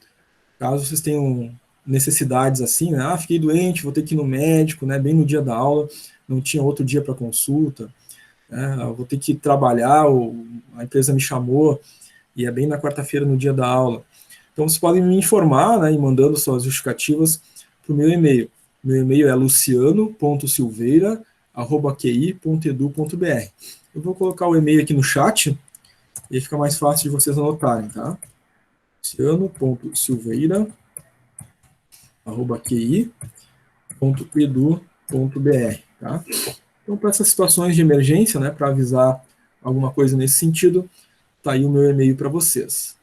caso vocês tenham necessidades assim, né? Fiquei doente, vou ter que ir no médico, né? Bem no dia da aula, não tinha outro dia para consulta, né? Vou ter que trabalhar, a empresa me chamou, e é bem na quarta-feira, no dia da aula. Então, vocês podem me informar, né, e mandando suas justificativas para o meu e-mail. Meu e-mail é luciano.silveira@qi.edu.br. Eu vou colocar o e-mail aqui no chat, e aí fica mais fácil de vocês anotarem, tá? luciano.silveira@qi.edu.br, tá? Então, para essas situações de emergência, né, para avisar alguma coisa nesse sentido, tá aí o meu e-mail para vocês.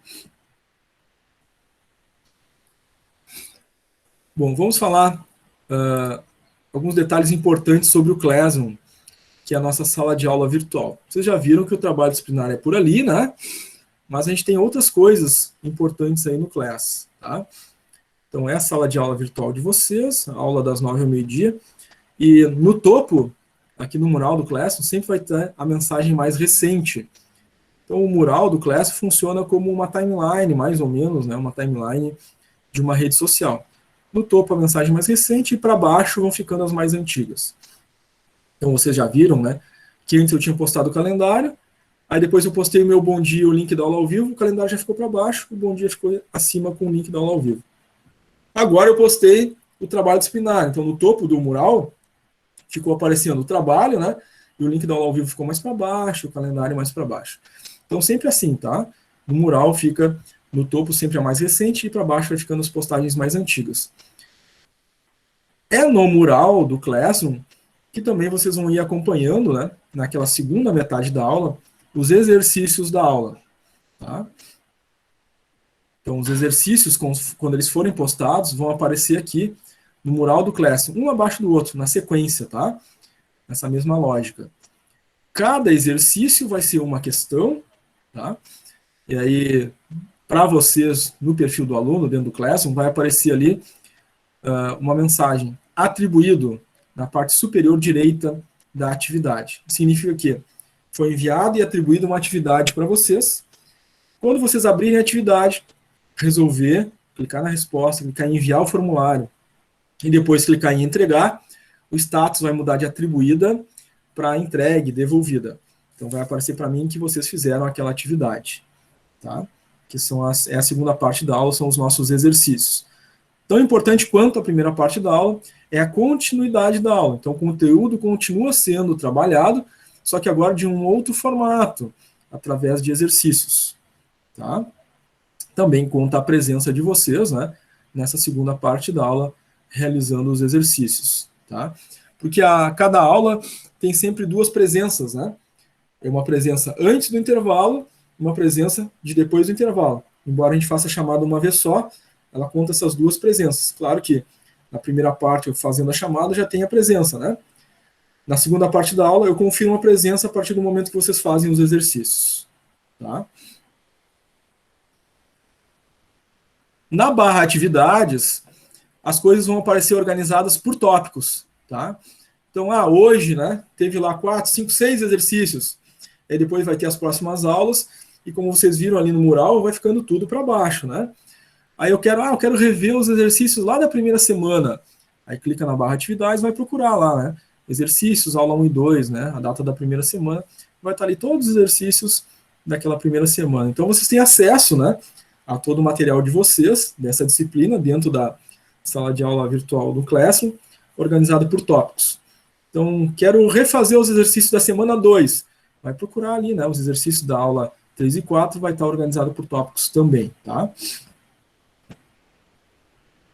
Bom, vamos falar alguns detalhes importantes sobre o Classroom, que é a nossa sala de aula virtual. Vocês já viram que o trabalho disciplinar é por ali, né? Mas a gente tem outras coisas importantes aí no Class, tá? Então, é a sala de aula virtual de vocês, a aula das 9 ao meio-dia, e no topo, aqui no mural do Classroom, sempre vai ter a mensagem mais recente. Então, o mural do Classroom funciona como uma timeline, mais ou menos, né? Uma timeline de uma rede social. No topo, a mensagem mais recente, e para baixo vão ficando as mais antigas. Então, vocês já viram, né? Que antes eu tinha postado o calendário, aí depois eu postei o meu bom dia, o link da aula ao vivo, o calendário já ficou para baixo, o bom dia ficou acima com o link da aula ao vivo. Agora eu postei o trabalho disciplinar, então no topo do mural ficou aparecendo o trabalho, né? E o link da aula ao vivo ficou mais para baixo, o calendário mais para baixo. Então sempre assim, tá? No mural fica no topo sempre a mais recente e para baixo vai ficando as postagens mais antigas. É no mural do Classroom que também vocês vão ir acompanhando, né? Naquela segunda metade da aula, os exercícios da aula, tá? Então, os exercícios, quando eles forem postados, vão aparecer aqui no mural do Classroom, um abaixo do outro, na sequência, tá? Nessa mesma lógica. Cada exercício vai ser uma questão, tá? E aí, para vocês, no perfil do aluno, dentro do Classroom, vai aparecer ali uma mensagem atribuído na parte superior direita da atividade. Significa que foi enviado e atribuído uma atividade para vocês. Quando vocês abrirem a atividade, resolver, clicar na resposta, clicar em enviar o formulário e depois clicar em entregar, o status vai mudar de atribuída para entregue, devolvida. Então vai aparecer para mim que vocês fizeram aquela atividade, tá? Que é a segunda parte da aula, são os nossos exercícios. Tão importante quanto a primeira parte da aula é a continuidade da aula. Então o conteúdo continua sendo trabalhado, só que agora de um outro formato, através de exercícios, tá? Também conta a presença de vocês, né, nessa segunda parte da aula, realizando os exercícios, tá? Porque cada aula tem sempre duas presenças, né? É uma presença antes do intervalo, uma presença de depois do intervalo. Embora a gente faça a chamada uma vez só, ela conta essas duas presenças. Claro que na primeira parte, eu fazendo a chamada, já tem a presença, né? Na segunda parte da aula, eu confirmo a presença a partir do momento que vocês fazem os exercícios, tá? Na barra atividades, as coisas vão aparecer organizadas por tópicos, tá? Então, hoje, né, teve lá 4, 5, 6 exercícios. Aí depois vai ter as próximas aulas, e como vocês viram ali no mural, vai ficando tudo para baixo, né? Aí eu quero rever os exercícios lá da primeira semana. Aí clica na barra atividades, vai procurar lá, né? Exercícios, aula 1 e 2, né? A data da primeira semana. Vai estar ali todos os exercícios daquela primeira semana. Então vocês têm acesso, né, a todo o material de vocês, dessa disciplina, dentro da sala de aula virtual do Classroom, organizado por tópicos. Então, quero refazer os exercícios da semana 2. Vai procurar ali, né, os exercícios da aula 3 e 4, vai estar organizado por tópicos também, tá?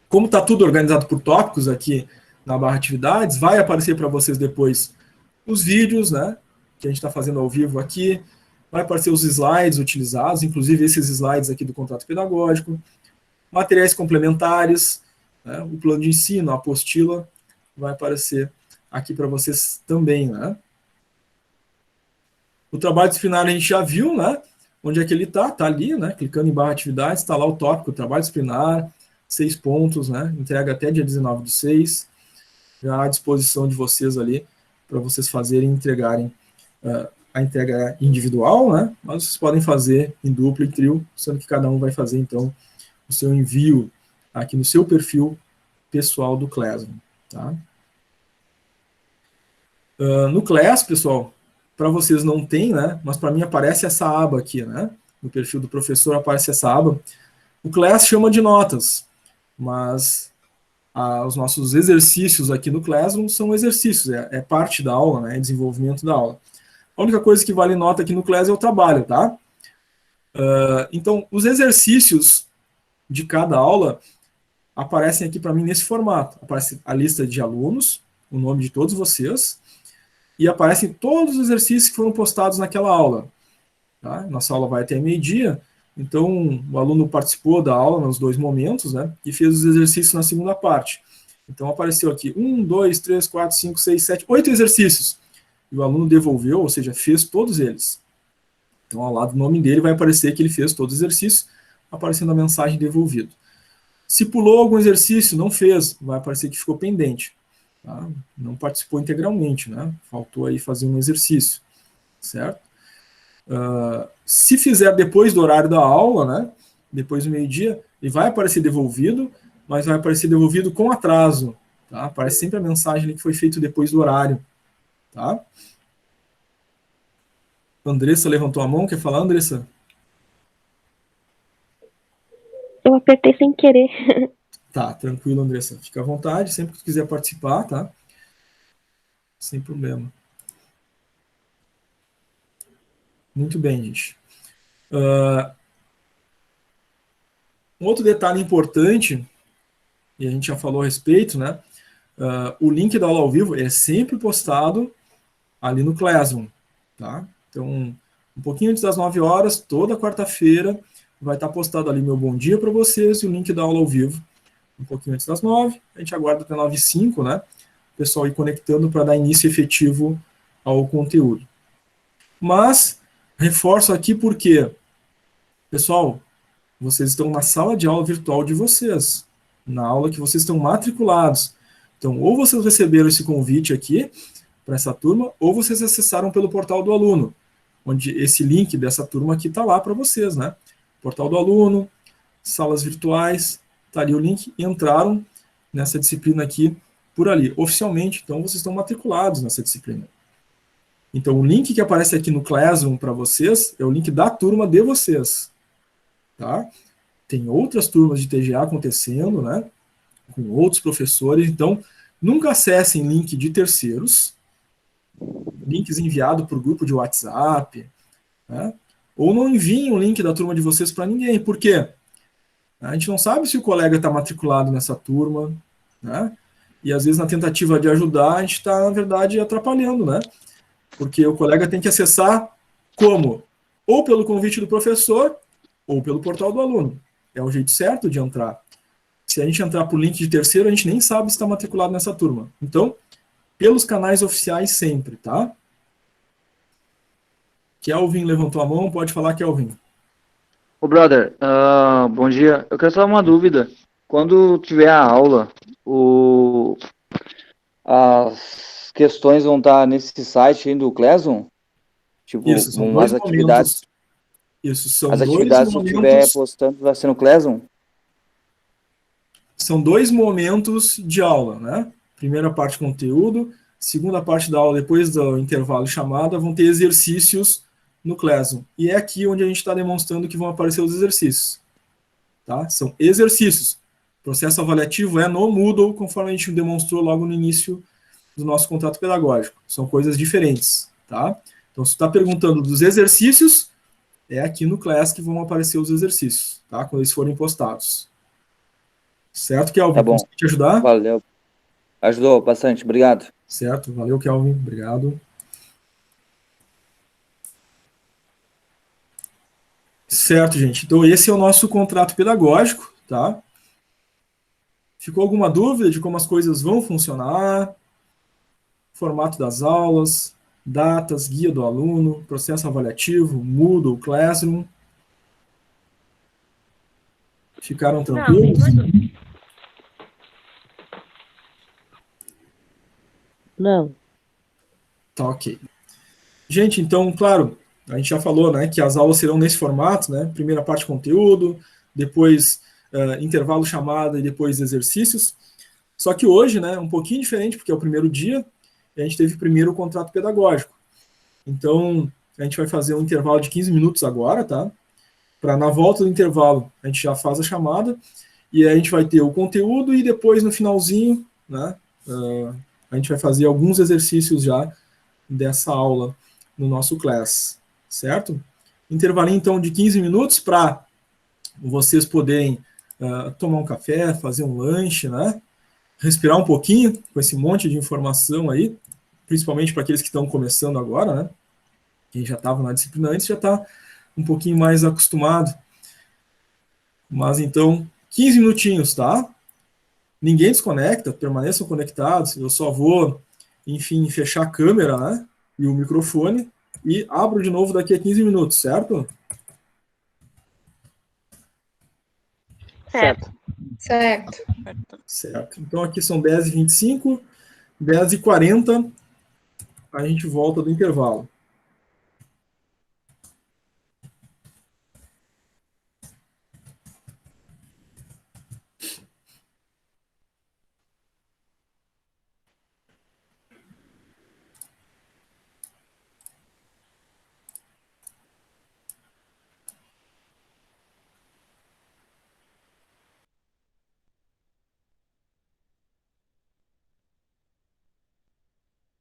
Como está tudo organizado por tópicos aqui na barra atividades, vai aparecer para vocês depois os vídeos, né, que a gente está fazendo ao vivo aqui, vai aparecer os slides utilizados, inclusive esses slides aqui do contrato pedagógico, materiais complementares, né, o plano de ensino, a apostila, vai aparecer aqui para vocês também, né. O trabalho disciplinar a gente já viu, né, onde é que ele está ali, né, clicando em barra atividades, está lá o tópico, trabalho disciplinar, 6 pontos, né, entrega até dia 19/6, já à disposição de vocês ali, para vocês fazerem e entregarem a entrega individual, né, mas vocês podem fazer em duplo e trio, sendo que cada um vai fazer, então, o seu envio aqui no seu perfil pessoal do Classroom, tá? No Class, pessoal, para vocês não tem, né, mas para mim aparece essa aba aqui, né, no perfil do professor aparece essa aba. O Class chama de notas, mas os nossos exercícios aqui no Classroom são exercícios, é parte da aula, né, é desenvolvimento da aula. A única coisa que vale nota aqui no Class é o trabalho, tá? Então, os exercícios de cada aula aparecem aqui para mim nesse formato. Aparece a lista de alunos, o nome de todos vocês, e aparecem todos os exercícios que foram postados naquela aula. Tá? Nossa aula vai até meio-dia, então o aluno participou da aula nos 2 momentos, né, e fez os exercícios na segunda parte. Então apareceu aqui 1, 2, 3, 4, 5, 6, 7, 8 exercícios. E o aluno devolveu, ou seja, fez todos eles. Então ao lado do nome dele vai aparecer que ele fez todos os exercícios, aparecendo a mensagem devolvido. Se pulou algum exercício, não fez, vai aparecer que ficou pendente. Tá? Não participou integralmente, né? Faltou aí fazer um exercício, certo? Se fizer depois do horário da aula, né, depois do meio-dia, ele vai aparecer devolvido, mas vai aparecer devolvido com atraso. Tá? Aparece sempre a mensagem ali que foi feito depois do horário. Tá? Andressa levantou a mão, quer falar, Andressa? Eu apertei sem querer. Tá, tranquilo, Andressa. Fica à vontade, sempre que tu quiser participar, tá? Sem problema. Muito bem, gente. Um outro detalhe importante, e a gente já falou a respeito, né? O link da aula ao vivo é sempre postado ali no Classroom, tá? Então, um pouquinho antes das 9 horas, toda quarta-feira, vai estar postado ali meu bom dia para vocês e o link da aula ao vivo. Um pouquinho antes das 9, a gente aguarda até 9h05, né? O pessoal ir conectando para dar início efetivo ao conteúdo. Mas, reforço aqui porque, pessoal, vocês estão na sala de aula virtual de vocês, na aula que vocês estão matriculados. Então, ou vocês receberam esse convite aqui para essa turma, ou vocês acessaram pelo portal do aluno, onde esse link dessa turma aqui está lá para vocês, né? Portal do aluno, salas virtuais, está ali o link, e entraram nessa disciplina aqui por ali, oficialmente. Então, vocês estão matriculados nessa disciplina. Então, o link que aparece aqui no Classroom para vocês é o link da turma de vocês. Tá? Tem outras turmas de TGA acontecendo, né? Com outros professores. Então, nunca acessem link de terceiros, links enviados por grupo de WhatsApp, né? Ou não enviem o link da turma de vocês para ninguém. Por quê? A gente não sabe se o colega está matriculado nessa turma, né? E às vezes na tentativa de ajudar, a gente está, na verdade, atrapalhando, né? Porque o colega tem que acessar como? Ou pelo convite do professor, ou pelo portal do aluno. É o jeito certo de entrar. Se a gente entrar por link de terceiro, a gente nem sabe se está matriculado nessa turma. Então, pelos canais oficiais sempre, tá? Kelvin levantou a mão, pode falar, Kelvin. Ô, brother, bom dia. Eu quero só uma dúvida. Quando tiver a aula, as questões vão estar nesse site aí do Classroom? Tipo, Isso, são dois as atividades. Isso, são As dois atividades que eu estiver momentos. postando vai ser no Classroom? São 2 momentos de aula, né? Primeira parte, conteúdo. Segunda parte da aula, depois do intervalo e chamada, vão ter exercícios no Classroom. E é aqui onde a gente está demonstrando que vão aparecer os exercícios. Tá? São exercícios. O processo avaliativo é no Moodle, conforme a gente demonstrou logo no início do nosso contrato pedagógico. São coisas diferentes. Tá? Então, se você está perguntando dos exercícios, é aqui no Class que vão aparecer os exercícios, tá? Quando eles forem postados. Certo, Kelvin? Tá bom. Consegui te ajudar? Valeu. Ajudou bastante. Obrigado. Certo, valeu, Kelvin. Obrigado. Certo, gente. Então, esse é o nosso contrato pedagógico, tá? Ficou alguma dúvida de como as coisas vão funcionar? Formato das aulas, datas, guia do aluno, processo avaliativo, Moodle, Classroom. Ficaram tranquilos? Não. Tá, ok. Gente, então, claro, a gente já falou, né, que as aulas serão nesse formato, né? Primeira parte conteúdo, depois intervalo chamada e depois exercícios. Só que hoje, né, um pouquinho diferente, porque é o primeiro dia, a gente teve primeiro o contrato pedagógico. Então, a gente vai fazer um intervalo de 15 minutos agora, tá? Para na volta do intervalo, a gente já faz a chamada, e aí a gente vai ter o conteúdo, e depois, no finalzinho, né, a gente vai fazer alguns exercícios já dessa aula no nosso class, certo? Intervalinho, então, de 15 minutos para vocês poderem tomar um café, fazer um lanche, né? Respirar um pouquinho com esse monte de informação aí, principalmente para aqueles que estão começando agora, né? Quem já estava na disciplina antes já está um pouquinho mais acostumado. Mas então, 15 minutinhos, tá? Ninguém desconecta, permaneçam conectados. Eu só vou, enfim, fechar a câmera, né? E o microfone, e abro de novo daqui a 15 minutos, certo? Certo. Certo. Certo. Então aqui são 10h25, 10h40, a gente volta do intervalo.